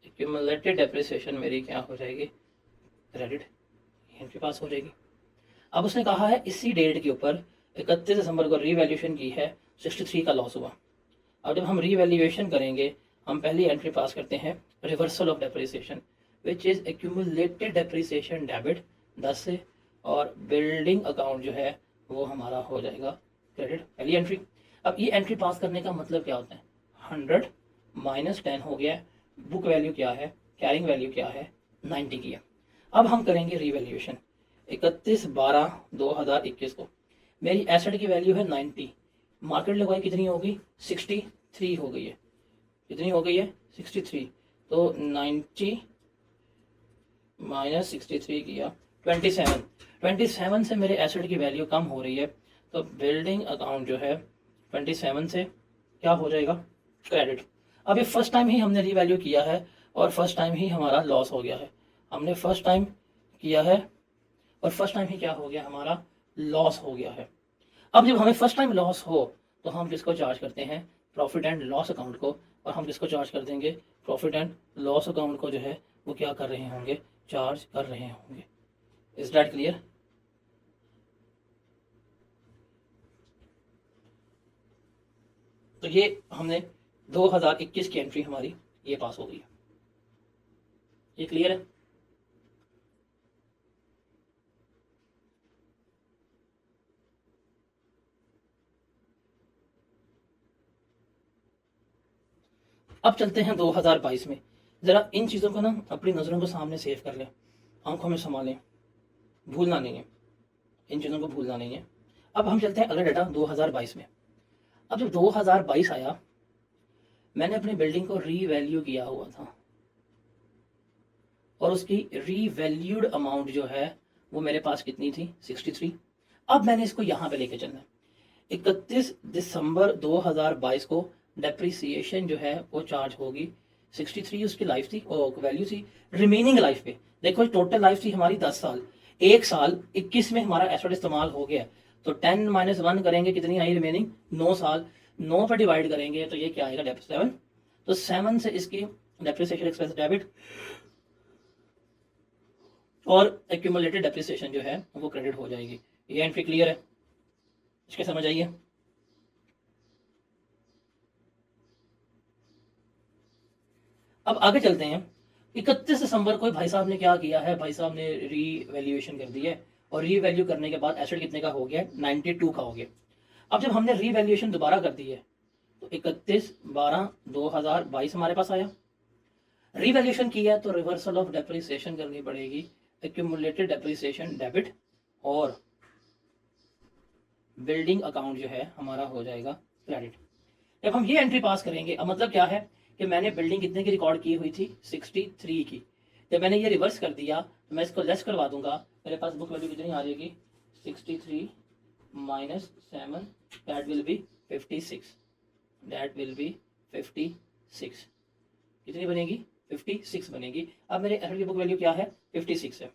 Speaker 1: एक्यूमुलेटेड डेप्रिसिएशन मेरी क्या हो जाएगी? क्रेडिट। एंट्री पास हो जाएगी। अब उसने कहा है इसी डेट के ऊपर 31 दिसंबर को रीवैल्यूएशन की है, 63 का लॉस हुआ। अब जब हम रीवैल्यूएशन करेंगे हम पहली एंट्री पास करते हैं reversal of depreciation which is accumulated depreciation debit 10 से, और बिल्डिंग अकाउंट जो है वो हमारा हो जाएगा क्रेडिट। पहली एंट्री। अब ये एंट्री पास करने का मतलब क्या होता है? 100 माइनस 10 हो गया। बुक वैल्यू क्या है? कैरिंग वैल्यू क्या है? 90 की है। अब हम करेंगे रीवैल्यूएशन 31/12/2021 को। मेरी एसेट की वैल्यू है 90, मार्केट लगवाई कितनी होगी? 63 हो गई है। कितनी हो गई है? 63। तो 90 माइनस 63 किया 27 से मेरे एसेट की वैल्यू कम हो रही है, तो बिल्डिंग अकाउंट जो है 27 से क्या हो जाएगा? क्रेडिट। अब ये फर्स्ट टाइम ही हमने रीवैल्यू किया है और फर्स्ट टाइम ही हमारा लॉस हो गया है। हमने फर्स्ट टाइम किया है और फर्स्ट टाइम ही क्या हो गया? हमारा लॉस हो गया है। अब जब हमें फर्स्ट टाइम लॉस हो तो हम किसको चार्ज करते हैं? प्रॉफिट एंड लॉस अकाउंट को। और हम किसको चार्ज कर देंगे? प्रॉफिट एंड लॉस अकाउंट को जो है वो क्या कर रहे होंगे? चार्ज कर रहे होंगे। Is that clear? तो ये हमने 2021 की एंट्री हमारी ये पास हो गई है। ये क्लियर है? अब चलते हैं 2022 में। ज़रा इन चीज़ों को ना अपनी नज़रों को सामने सेव कर लें, आंखों में समा लें, भूलना नहीं है, इन चीज़ों को भूलना नहीं है। अब हम चलते हैं अगला डाटा 2022 में। अब जब 2022 आया मैंने अपनी बिल्डिंग को रीवैल्यू किया हुआ था और उसकी रीवैल्यूड अमाउंट जो है वो मेरे पास कितनी थी? 63। अब मैंने इसको यहाँ पे लेके चलना है। 31 दिसंबर 2022 को डेप्रिसिएशन जो है वो चार्ज होगी 63, उसकी लाइफ थी और वैल्यू थी। रिमेनिंग लाइफ पे देखो, टोटल लाइफ थी हमारी 10 साल। एक साल 21 में हमारा एसेट इस्तेमाल हो गया, तो 10 - 1 करेंगे, कितनी आई रिमेनिंग? 9 साल। 9 पर डिवाइड करेंगे तो ये क्या आएगा? 7। तो 7 से इसकी डेप्रिसिएशन एक्सपेंस डेबिट और एक्यूमुलेटेड डेप्रिसिएशन जो है वो क्रेडिट हो जाएगी। ये एंट्री क्लियर है? इसके समझ आइए। अब आगे चलते हैं। 31 दिसंबर को भाई साहब ने क्या किया है? भाई साहब ने रीवैल्यूएशन कर दी है और रीवैल्यू करने के बाद एसेट कितने का हो गया? 92 का हो गया। अब जब हमने रीवैल्यूएशन दोबारा कर दी है तो 31/12/2022 हमारे पास आया। रीवैल्यूएशन किया तो रिवर्सल ऑफ डेप्रिसिएशन करनी पड़ेगी, एक्यूमुलेटेड डेप्रिसिएशन डेबिट, और बिल्डिंग अकाउंट जो है हमारा हो जाएगा क्रेडिट। जब हम ये एंट्री पास करेंगे, अब मतलब क्या है कि मैंने बिल्डिंग कितने की रिकॉर्ड की हुई थी? 63 की। जब मैंने ये रिवर्स कर दिया तो मैं इसको लेस करवा दूंगा, मेरे पास बुक वैल्यू कितनी आ जाएगी? 63 minus 7, that will be 56, that will be 56, कितनी बनेगी 56 बनेगी। अब मेरे एसेट की बुक वैल्यू क्या है 56 है।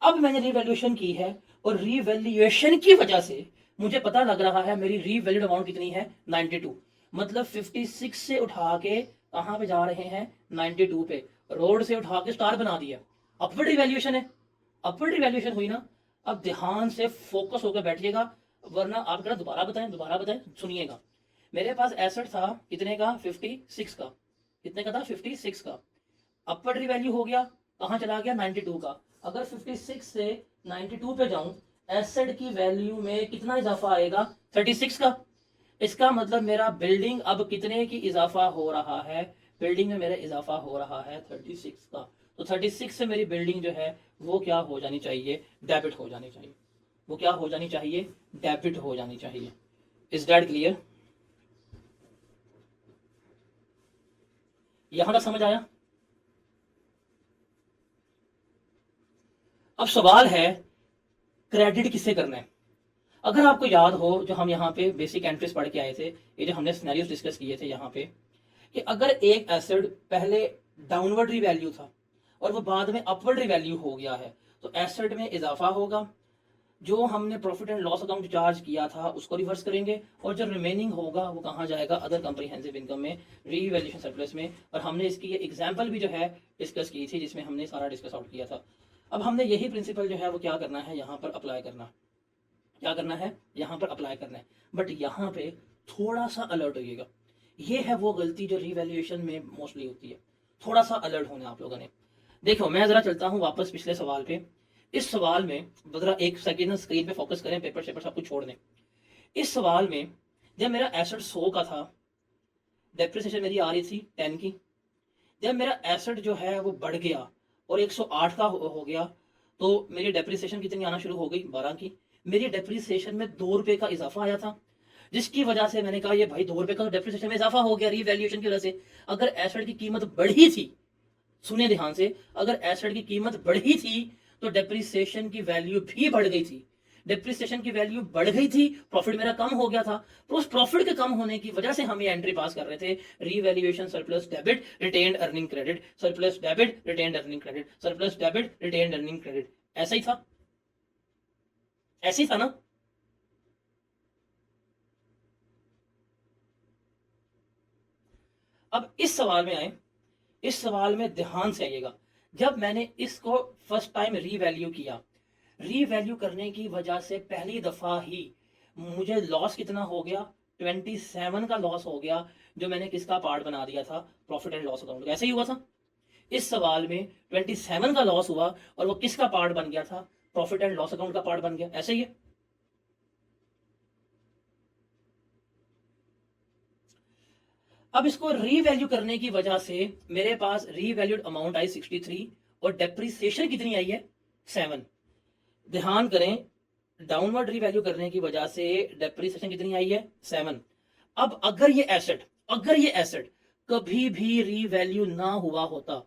Speaker 1: अब मैंने रीवैल्यूएशन की है और रीवैल्यूएशन की वजह से मुझे पता लग रहा है मेरी रीवैल्यूड अमाउंट कितनी है 92, मतलब 56 से उठा के कहां पे जा रहे हैं 92 पे, रोड से उठा के स्टार बना दिया। अपवर्ड रिवैल्यूएशन है, अपवर्ड रिवैल्यूएशन हुई ना। अब ध्यान से फोकस होकर बैठिएगा, वरना आप कहना दोबारा बताएं सुनिएगा। मेरे पास एसेट था कितने का 56 का, कितने का था 56 का, अपवर्ड रिवैल्यू हो गया, कहां चला गया 92 का। अगर 56 से 92 पे जाऊं, एसेट की वैल्यू में कितना इजाफा आएगा 36 का। इसका मतलब मेरा बिल्डिंग अब कितने की इजाफा हो रहा है, बिल्डिंग में मेरा इजाफा हो रहा है 36 का। तो 36 से मेरी बिल्डिंग जो है वो क्या हो जानी चाहिए, डेबिट हो जानी चाहिए। वो क्या हो जानी चाहिए, डेबिट हो जानी चाहिए। Is that clear? यहां तक समझ आया? अब सवाल है क्रेडिट किससे करना है। अगर आपको याद हो जो हम यहाँ पे बेसिक एंट्रीज पढ़ के आए थे, ये जो हमने सिनेरियोस डिस्कस किए थे यहाँ पे, कि अगर एक एसेट पहले डाउनवर्ड रिवैल्यू था और वो बाद में अपवर्ड रिवैल्यू हो गया है, तो एसेट में इजाफा होगा, जो हमने profit and loss account charge किया था उसको रिवर्स करेंगे, और जो रिमेनिंग होगा वो कहाँ जाएगा, अदर कंप्रीहेंसिव इनकम में, रीवैल्यूएशन सरप्लस में। और हमने इसकी ये एग्जांपल भी जो है डिस्कस की थी, जिसमें हमने सारा डिस्कस आउट किया था। अब हमने यही प्रिंसिपल जो है वो क्या करना है, यहाँ पर अप्लाई करना, क्या करना है, यहाँ पर अप्लाई करना है। बट यहाँ पे थोड़ा सा अलर्ट होइएगा, ये है वो गलती जो रीवैल्यूएशन में मोस्टली होती है, थोड़ा सा अलर्ट होना आप लोगों ने। देखो मैं जरा चलता हूँ वापस पिछले सवाल पे। इस सवाल में जरा एक सेकेंड स्क्रीन पे फोकस करें, पेपर शेपर सब कुछ छोड़ दें। इस सवाल में जब मेरा एसेट 100 का था, डेप्रिसिएशन मेरी आ रही थी 10 की। जब मेरा एसेट जो है वो बढ़ गया और 108 का हो गया, तो मेरी डेप्रिसिएशन कितनी आना शुरू हो गई 12 की। मेरी डेप्रिसिएशन में 2 रुपए का इजाफा आया था, जिसकी वजह से मैंने कहा ये भाई 2 रुपए का डेप्रिसिएशन में इजाफा हो गया रीवैल्यूएशन की वजह से। अगर एसेट की कीमत बढ़ी थी, सुने ध्यान से, अगर एसेट की कीमत बढ़ी थी तो डेप्रिसिएशन की वैल्यू भी बढ़ गई थी। डेप्रिसिएशन की वैल्यू बढ़ गई थी, प्रॉफिट मेरा कम हो गया था। तो उस प्रॉफिट के कम होने की वजह से हम ये एंट्री पास कर रहे थे, revaluation surplus debit retained earning credit, surplus debit retained earning credit, surplus debit retained earning credit. ऐसा ही था, ऐसे ही था ना। अब इस सवाल में आए, इस सवाल में ध्यान से आइएगा। जब मैंने इसको फर्स्ट टाइम रीवैल्यू किया, रीवैल्यू करने की वजह से पहली दफा ही मुझे लॉस कितना हो गया, 27 का लॉस हो गया, जो मैंने किसका पार्ट बना दिया था, प्रॉफिट एंड लॉस अकाउंट। ऐसे ही हुआ था, इस सवाल में 27 का लॉस हुआ और वो किसका पार्ट बन गया था, प्रॉफिट एंड लॉस अकाउंट का पार्ट बन गया। ऐसे ही है। अब इसको रीवैल्यू करने की वजह से मेरे पास रीवैल्यूड अमाउंट आई 63 और डेप्रिसिएशन कितनी आई है 7। ध्यान करें, डाउनवर्ड रीवैल्यू करने की वजह से डेप्रिसिएशन कितनी आई है 7। अब अगर ये एसेट कभी भी रीवैल्यू ना हुआ होता,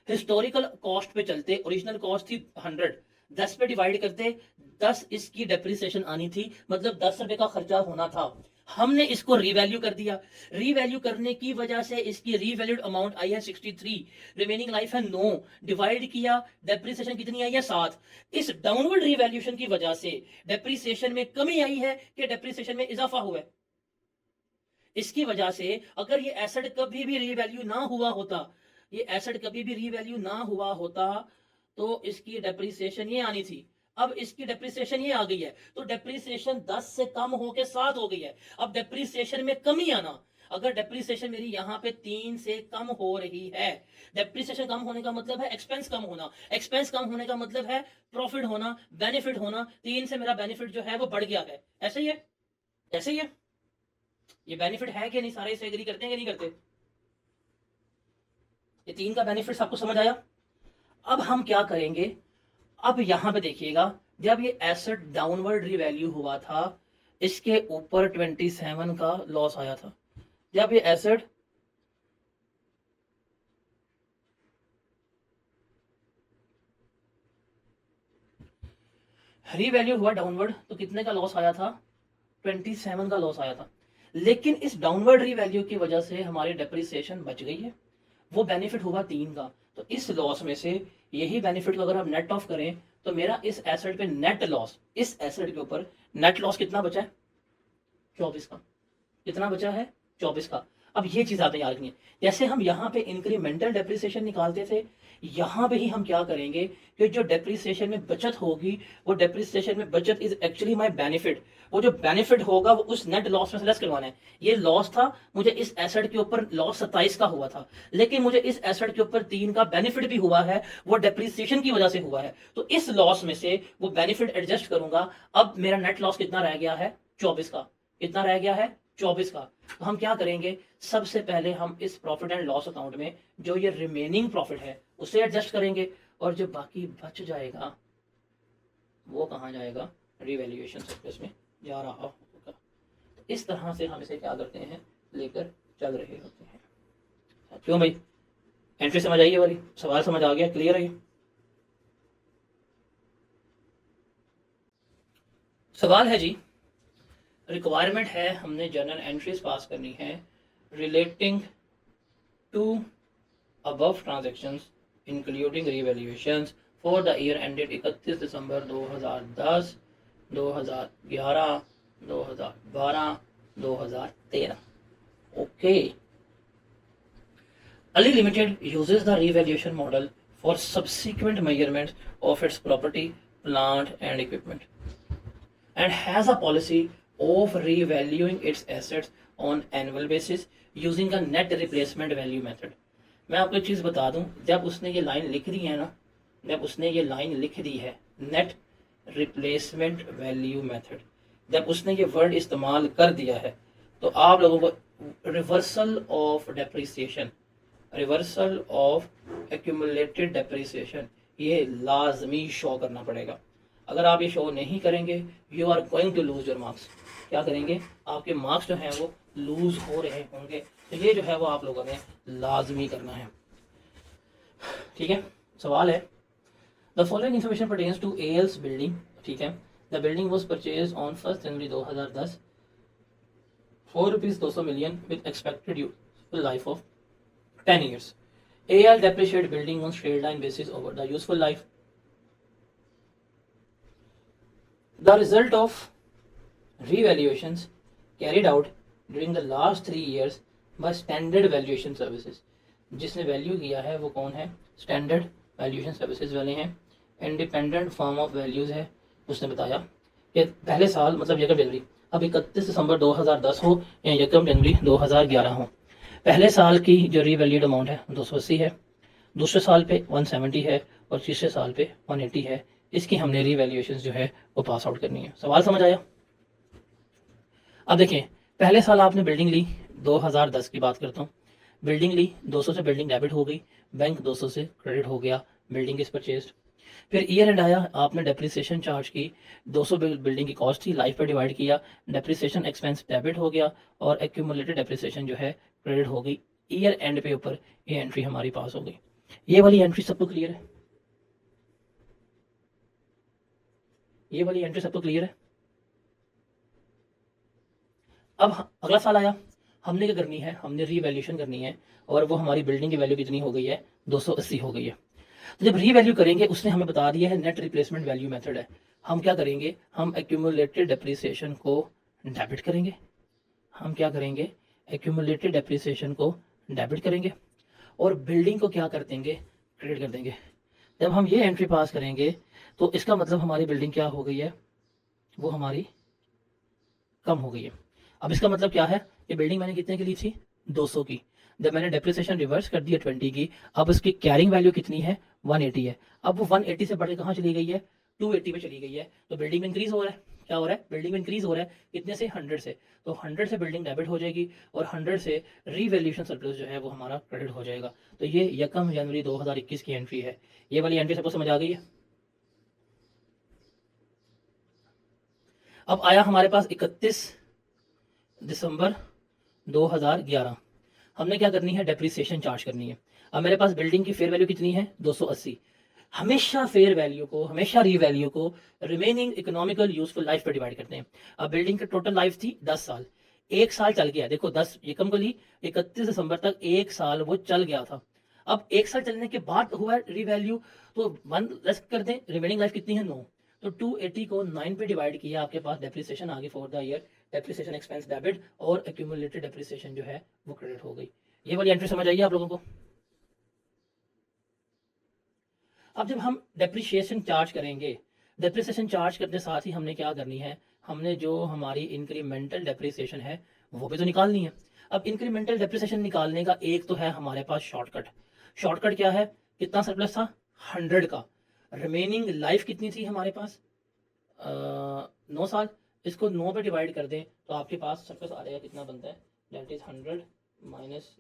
Speaker 1: हिस्टोरिकल कॉस्ट पे चलते, ओरिजिनल कॉस्ट थी 100, 10 पे डिवाइड करते, 10 इसकी डेप्रिसिएशन आनी थी, मतलब 10 रुपए का खर्चा होना था। हमने इसको रीवैल्यू कर दिया, रीवैल्यू करने की वजह से इसकी रीवैल्यूड अमाउंट आई है 63, रिमेनिंग लाइफ है 9, डिवाइड किया, डेप्रिसिएशन कितनी आई है 7। इस डाउनवर्ड रीवैल्यूएशन की वजह से डेप्रिसिएशन में कमी आई है कि डेप्रिसिएशन में इजाफा हुआ है। इसकी वजह से अगर ये एसेट कभी भी रीवैल्यू ना हुआ होता, ये एसेट कभी भी रीवैल्यू ना हुआ होता, तो इसकी डेप्रिसिएशन ये आनी थी। अब इसकी डेप्रिसिएशन ये आ गई है, तो डेप्रिसिएशन 10 से कम होकर 7 हो गई है। अब डेप्रिसिएशन में कमी आना, अगर डेप्रिसिएशन मेरी यहाँ पे 3 से कम हो रही है, डेप्रिसिएशन कम होने का मतलब है एक्सपेंस कम होना, एक्सपेंस कम होने का मतलब है प्रॉफिट होना, बेनिफिट होना। 3 से मेरा बेनिफिट जो है वो बढ़ गया है। ऐसे ही है, ऐसे ही है। ये बेनिफिट है कि नहीं, सारे इसे एग्री करते हैं कि नहीं करते? ये 3 का बेनिफिट आपको समझ आया? अब हम क्या करेंगे, अब यहां पे देखिएगा, जब ये एसेट डाउनवर्ड रिवैल्यू हुआ था, इसके ऊपर 27 का लॉस आया था। जब ये एसेट रीवैल्यू हुआ डाउनवर्ड, तो कितने का लॉस आया था? 27 का लॉस आया था। लेकिन इस डाउनवर्ड रीवैल्यू की वजह से हमारी डेप्रिसिएशन बच गई है, वो बेनिफिट हुआ 3 का। तो इस लॉस में से यही बेनिफिट को अगर हम नेट ऑफ करें तो मेरा इस एसेट पे नेट लॉस, इस एसेट के ऊपर नेट लॉस कितना बचा है? 24 का। कितना बचा है? 24 का। अब ये चीज आपने याद रखनी है, जैसे हम यहाँ पे इंक्रीमेंटल डेप्रिसिएशन निकालते थे, यहाँ पे ही हम क्या करेंगे कि जो डेप्रिसिएशन में बचत होगी, वो डेप्रिसिएशन में बचत इज एक्चुअली माय बेनिफिट। वो जो बेनिफिट होगा वो उस नेट लॉस में से लेस करवाना है। ये लॉस था, मुझे इस एसेट के ऊपर लॉस 27 का हुआ था, लेकिन मुझे इस एसेट के ऊपर 3 का बेनिफिट भी हुआ है, वो डेप्रिसिएशन की वजह से हुआ है। तो इस लॉस में से वो बेनिफिट एडजस्ट करूंगा। अब मेरा नेट लॉस कितना रह गया है? 24 का। कितना रह गया है? 24 का। तो हम क्या करेंगे, सबसे पहले हम इस प्रॉफिट एंड लॉस अकाउंट में जो ये रिमेनिंग प्रॉफिट है उसे एडजस्ट करेंगे, और जो बाकी बच जाएगा वो कहाँ जाएगा? रिवैल्यूएशन सरप्लस में जा रहा होगा। इस तरह से हम इसे क्या करते हैं, लेकर चल रहे होते हैं। क्यों भाई, एंट्री समझ आई है वाली? सवाल समझ आ गया? क्लियर है ये? सवाल है जी, रिक्वायरमेंट है, हमने जर्नल एंट्रीज पास करनी है relating to above transactions including revaluations for the year ended 31 December 2010, 2011, 2012, 2013. Okay. Ali Limited uses the revaluation model for subsequent measurements of its property, plant and equipment, and has a policy of revaluing its assets on annual basis using a net replacement value method. मैं आपको एक चीज बता दूं, जब उसने ये line लिख दी है ना, जब उसने ये लाइन लिख दी है नेट रिप्लेसमेंट वैल्यू मेथड, जब उसने ये वर्ड इस्तेमाल कर दिया है, तो आप लोगों को reversal of depreciation, reversal of accumulated depreciation ये लाजमी शो करना पड़ेगा। अगर आप ये शो नहीं करेंगे, you are going to lose your marks. क्या करेंगे? आपके मार्क्स जो हैं वो लूज हो रहे होंगे। तो ये जो है वो आप लोगों ने लाजमी करना है। ठीक है, सवाल है, the following information pertains to L's building. ठीक है, the building was purchase on 1 January 2010 for ₹200 million with expected useful life of 10 years. AL depreciate building on straight line basis over the useful life. The result of revaluations carried out during the last 3 years by standard valuation services. जिसने value किया है वो कौन है? Standard valuation services वाले हैं। Independent form of values है। उसने बताया कि पहले साल मतलब यकम जनवरी, अब 31 दिसंबर 2010 हो या यकम जनवरी 2011 हो, पहले साल की जो रीवैल्यूड अमाउंट है 280 है, दूसरे साल पे 170 है और तीसरे साल पे 180 है। इसकी हमने रीवैल्यूएशन जो है वो पास आउट करनी है। सवाल समझ आया? अब देखिए, पहले साल आपने बिल्डिंग ली, 2010 की बात करता हूँ, बिल्डिंग ली, 200 से बिल्डिंग डेबिट हो गई, बैंक 200 से क्रेडिट हो गया, बिल्डिंग इज परचेज्ड। फिर ईयर एंड आया, आपने डेप्रिसिएशन चार्ज की, 200 बिल्डिंग की कॉस्ट थी, लाइफ पे डिवाइड किया, डेप्रिसिएशन एक्सपेंस डेबिट हो गया और एक्यूमुलेटेड डेप्रिसिएशन जो है क्रेडिट हो गई। ईयर एंड पे ऊपर ये एंट्री हमारी पास हो गई। ये वाली एंट्री सबको क्लियर है? ये वाली एंट्री सबको क्लियर है? अब अगला साल आया, हमने क्या करनी है? हमने रीवैल्यूएशन करनी है और वो हमारी बिल्डिंग की वैल्यू कितनी हो गई है? 280 हो गई है। तो जब रीवैल्यू करेंगे, उसने हमें बता दिया है नेट रिप्लेसमेंट वैल्यू मेथड है। हम क्या करेंगे? हम एक्यूमुलेटेड डेप्रिसिएशन को डेबिट करेंगे। हम क्या करेंगे? एक्यूमुलेटेड डेप्रिसिएशन को डेबिट करेंगे और बिल्डिंग को क्या कर देंगे? क्रेडिट कर देंगे। जब हम ये एंट्री पास करेंगे तो इसका मतलब हमारी बिल्डिंग क्या हो गई है? वो हमारी कम हो गई है। अब इसका मतलब क्या है? ये बिल्डिंग मैंने कितने की ली थी? 200 की। जब मैंने डेप्रिसिएशन रिवर्स कर दिया 20 की, अब उसकी कैरिंग वैल्यू कितनी है? 180 है। अब वो 180 से बढ़ के कहाँ चली गई है? 280 पे चली गई है। तो बिल्डिंग में इंक्रीज हो रहा है। क्या हो रहा है? बिल्डिंग में इंक्रीज हो रहा है। कितने से? 100 से। तो 100 से बिल्डिंग डेबिट हो जाएगी और 100 से रीवैल्यूएशन सरप्लस जो है वो हमारा क्रेडिट हो जाएगा। तो ये यकम जनवरी 2021 की एंट्री है। ये वाली एंट्री सबको समझ आ गई है? अब आया हमारे पास 31 दिसंबर 2011, हमने क्या करनी है? डेप्रिसिएशन चार्ज करनी है। अब मेरे पास बिल्डिंग की फेयर वैल्यू कितनी है? 280। हमेशा फेयर वैल्यू को, हमेशा री वैल्यू को रिमेनिंग इकोनॉमिकल यूजफुल लाइफ पर डिवाइड करते हैं। अब बिल्डिंग की टोटल लाइफ थी 10 साल, एक साल चल गया, देखो 10 एकम को ली, 31 दिसंबर तक एक साल वो चल गया था। अब एक साल चलने के बाद हुआ री वैल्यू, तो 1 लेस कर दें, रिमेनिंग लाइफ कितनी है 9, तो 280 को 9 पे डिवाइड किया, आपके पास डेप्रिसिएशन आगे for the year, depreciation expense debit और एक्यूमुलेटेड डेप्रिसिएशन जो है वो क्रेडिट हो गई। ये वाली एंट्री समझ आइए आप लोगों को। अब जब हम डेप्रिसिएशन चार्ज करेंगे, डेप्रिसिएशन चार्ज करते साथ ही हमने क्या करनी है, हमने जो हमारी इंक्रीमेंटल डेप्रिसिएशन है वो भी तो निकालनी है। अब इंक्रीमेंटल डेप्रिसिएशन निकालने का एक तो है हमारे पास शॉर्टकट। शॉर्टकट क्या है, कितना सरप्लस था 100 का, रिमेनिंग लाइफ कितनी थी हमारे पास 9 साल, इसको 9 पे डिवाइड कर दें तो आपके पास सरप्लस आ जाएगा, कितना बनता है, that is 100 minus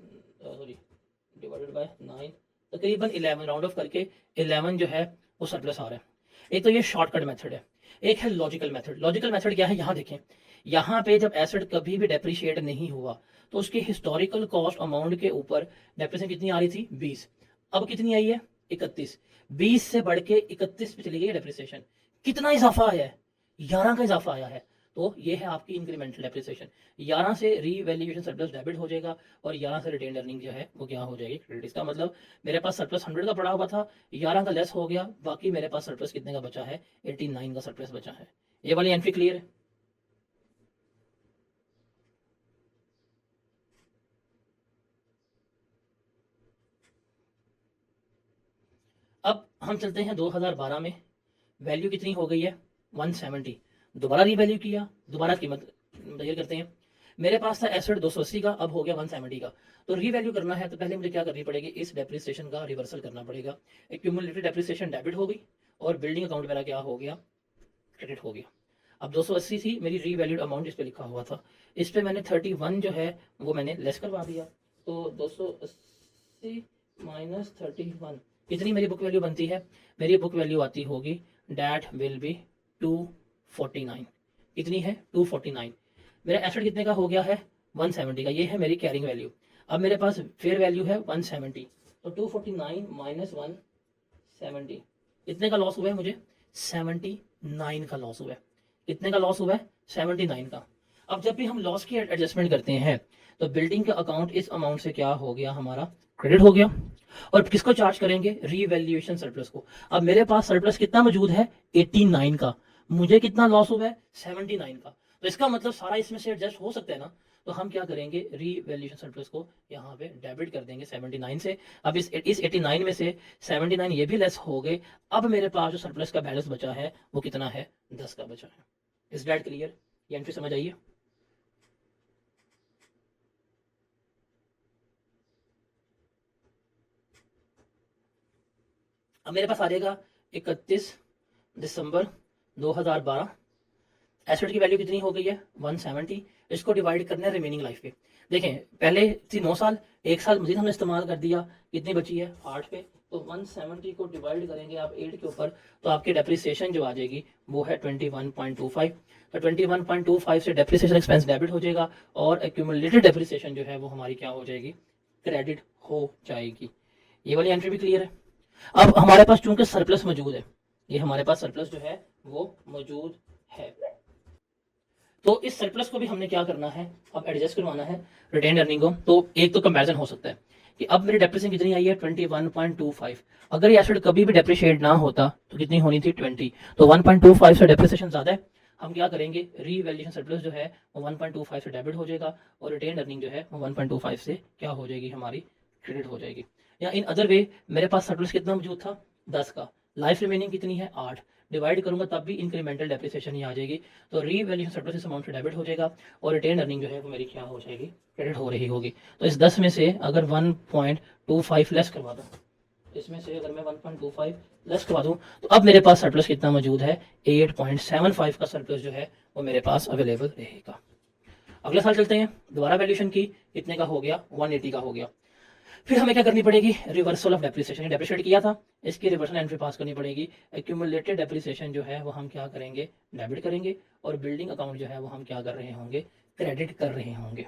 Speaker 1: divided by 9, तकरीबन 11, राउंड ऑफ करके 11 जो है वो सरप्लस आ रहा है। एक तो ये शॉर्टकट मेथड है, एक है लॉजिकल मेथड। लॉजिकल मेथड क्या है, यहाँ देखें, यहाँ पे जब एसेट कभी भी डेप्रिशिएट नहीं हुआ तो उसके हिस्टोरिकल कॉस्ट अमाउंट के ऊपर डेप्रिसिएशन कितनी आ रही थी 20, अब कितनी आई है 31, 20 से बढ़ के 31 पे चली गई डेप्रिसिएशन, कितना इजाफा आया है 11 का इजाफा आया है। तो ये है आपकी इंक्रीमेंटल डेप्रिसिएशन, 11 से रीवैल्यूएशन सरप्लस डेबिट हो जाएगा और 11 से रिटेन अर्निंग जो है वो क्या हो जाएगी क्रेडिट। इसका मतलब मेरे पास सरप्लस 100 का पड़ा हुआ था, 11 का लेस हो गया, बाकी मेरे पास सरप्लस कितने का बचा है 89 का सरप्लस बचा है। ये वाली एंट्री क्लियर है। अब हम चलते हैं 2012 में, वैल्यू कितनी हो गई है 170, दोबारा रीवैल्यू किया, दोबारा कीमत तैयार करते हैं। मेरे पास था एसेट 280 का, अब हो गया 170 का, तो रीवैल्यू करना है तो पहले मुझे क्या करनी पड़ेगी, इस डेप्रिसिएशन का रिवर्सल करना पड़ेगा। एक्यूमुलेटेड डेप्रिसिएशन डेबिट हो गई और बिल्डिंग अकाउंट मेरा क्या हो गया क्रेडिट हो गया। अब 280 थी मेरी रीवैल्यूड अमाउंट, इस पे लिखा हुआ था, इस पे मैंने 31 जो है वो मैंने लेस करवा दिया, तो 280 माइनस 31 कितनी मेरी बुक वैल्यू बनती है, मेरी बुक वैल्यू आती होगी डैट विल बी 249, कितनी है 249। मेरा एसेट कितने का हो गया है 170 का, ये है मेरी कैरिंग वैल्यू। अब मेरे पास फेयर वैल्यू है 170, तो 249 माइनस 170 कितने का लॉस हुआ है मुझे 79 का लॉस हुआ है। कितने का लॉस हुआ है 79 का। अब जब भी हम लॉस की एडजस्टमेंट करते हैं तो बिल्डिंग का अकाउंट इस अमाउंट से क्या हो गया हमारा क्रेडिट हो गया, और किसको चार्ज करेंगे रीवैल्यूएशन सरप्लस को। अब मेरे पास सरप्लस कितना मौजूद है 89 का, मुझे कितना लॉस हुआ है 79 का, तो इसका मतलब सारा इसमें से एडजस्ट हो सकता है ना, तो हम क्या करेंगे रीवैल्यूएशन सरप्लस को यहाँ पे डेबिट कर देंगे 79 से। अब इस 89 में से 79 ये भी लेस हो गए, अब मेरे पास जो सरप्लस का बैलेंस बचा है वो कितना है 10 का बचा है। इज दैट क्लियर, ये एंट्री समझ आइए। अब मेरे पास आ जाएगा 31 दिसंबर 2012, एसेट की वैल्यू कितनी हो गई है 170, इसको डिवाइड करना है रिमेनिंग लाइफ पे। देखें पहले थी 9 साल, एक साल मजीद हमने इस्तेमाल कर दिया, कितनी बची है 8 पे, तो 170 को डिवाइड करेंगे आप 8 के ऊपर, तो आपकी डेप्रिसिएशन जो आ जाएगी वो है 21.25, तो 21.25 से डेप्रिसिएशन एक्सपेंस डेबिट हो जाएगा और एक्यूमुलेटेड डेप्रिसिएशन जो है वो हमारी क्या हो जाएगी क्रेडिट हो जाएगी। ये वाली एंट्री भी क्लियर है। अब हमारे पास चूंकि सरप्लस मौजूद है, ये हमारे पास सरप्लस जो है वो मौजूद है, तो इस सरप्लस को भी हमने क्या करना है अब एडजस्ट करवाना है रिटेन अर्निंग को। तो एक तो कंपैरिजन हो सकता है कि अब मेरी डेप्रिसिएशन कितनी आई है 21.25, अगर ये एसेट कभी भी डेप्रिशिएट ना होता तो कितनी होनी थी 20, तो 1.25 से डेप्रिसिएशन ज्यादा है, हम क्या करेंगे रीवैल्यूएशन सरप्लस जो है वो 1.25 से डेबिट हो जाएगा और रिटेन अर्निंग जो है वो 1.25 से क्या हो जाएगी हमारी क्रेडिट हो जाएगी। या इन अदर वे मेरे पास सरप्लस कितना मौजूद था 10 का, लाइफ रिमेनिंग कितनी है 8, डिवाइड करूंगा तब भी इंक्रीमेंटल डेप्रिसिएशन ही आ जाएगी, तो रीवैल्यूएशन सरप्लस इस अमाउंट से डेबिट हो जाएगा और रिटेन अर्निंग जो है वो मेरी क्या हो जाएगी क्रेडिट हो रही होगी। तो इस 10 में से अगर 1.25 लेस करवा दूँ, इसमें से अगर मैं 1.25 लेस करवा दूँ तो अब मेरे पास सरप्लस कितना मौजूद है 8.75 का सरप्लस जो है वो मेरे पास अवेलेबल रहेगा। अगले साल चलते हैं, दोबारा वैल्यूएशन की, कितने का हो गया 180 का हो गया। फिर हमें क्या करनी पड़ेगी रिवर्सल ऑफ डेप्रिसिएशन, डेप्रिशिएट किया था इसकी रिवर्सल एंट्री पास करनी पड़ेगी। एक्यूमुलेटेड डेप्रिसिएशन जो है वो हम क्या करेंगे डेबिट करेंगे और बिल्डिंग अकाउंट जो है वो हम क्या कर रहे होंगे क्रेडिट कर रहे होंगे।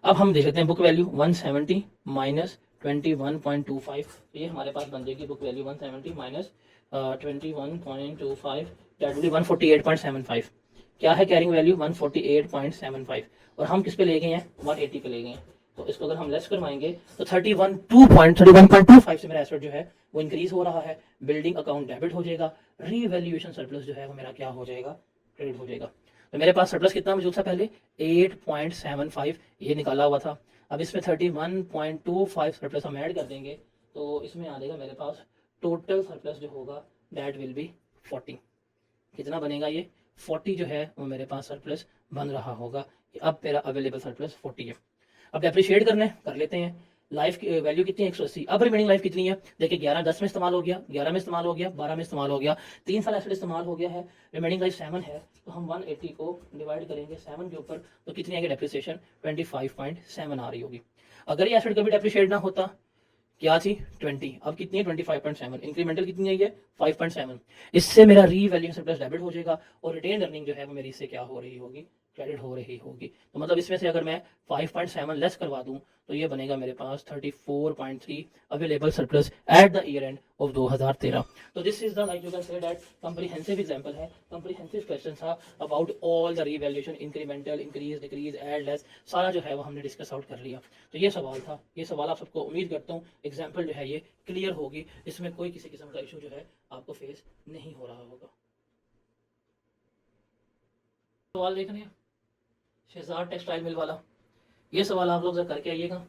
Speaker 1: अब हम देख सकते हैं बुक वैल्यू 170 माइनस 21.25, ये हमारे पास बन जाएगी book value 170 minus 21.25, that will be 148.75। क्या है कैरिंग वैल्यू? 148.75, और हम किस पे ले गए हैं? 180 पे ले गए हैं। तो इसको अगर हम लेस करवाएंगे तो 31.25 से मेरा एसेट जो है वो इंक्रीज हो रहा है, बिल्डिंग अकाउंट डेबिट हो जाएगा, रीवैल्यूएशन सरप्लस जो है वो मेरा क्या हो जाएगा? क्रेडिट हो जाएगा। तो मेरे पास सरप्लस कितना मौजूद था पहले? 8.75, ये निकाला हुआ था। अब इसमें 31.25 सरप्लस हम ऐड कर देंगे तो इसमें आ जाएगा मेरे पास टोटल सरप्लस जो होगा दैट विल बी 40। कितना बनेगा ये? 40 जो है वो मेरे पास सरप्लस बन रहा होगा। अब मेरा अवेलेबल सरप्लस 40 है। अब डेप्रिशिएट करने कर लेते हैं। लाइफ की वैल्यू कितनी है? 180। अब रिमेनिंग लाइफ कितनी है? देखिए 11 10 में इस्तेमाल हो गया, 11 में इस्तेमाल हो गया, 12 में इस्तेमाल हो गया, 3 साल एसेट इस्तेमाल हो गया है, रिमेनिंग लाइफ 7 है। तो हम 180 को डिवाइड करेंगे 7 के ऊपर, तो कितनी आएगी डेप्रिसिएशन? 25.7 आ रही होगी। अगर ये एसेट कभी डेप्रिशिएट ना होता, क्या थी? 20, अब कितनी है? 25.7। इंक्रीमेंटल कितनी है ये? 5.7। इससे मेरा रीवैल्यू सरप्लस डेबिट हो जाएगा और रिटेन अर्निंग जो है वो मेरी इससे क्या हो रही होगी? क्रेडिट हो रही होगी। तो मतलब इसमें से अगर मैं 5.7 लेस करवा दूं तो ये बनेगा मेरे पास 34.3 available surplus at the year end of 2013। तो this is the like you can say that comprehensive example है, कॉम्प्रिहेंसिव क्वेश्चन था about all the revaluation, incremental, increase, decrease, add, less, सारा जो है वो हमने डिस्कस आउट कर लिया। तो ये सवाल था, ये सवाल आप सबको उम्मीद करता हूँ एग्जाम्पल जो है ये क्लियर होगी, इसमें कोई किसी किस्म का इशू जो है आपको फेस नहीं हो रहा होगा। सवाल देख रहे हैं शहजाद टेक्सटाइल मिल वाला, ये सवाल आप लोग जरा करके आइएगा।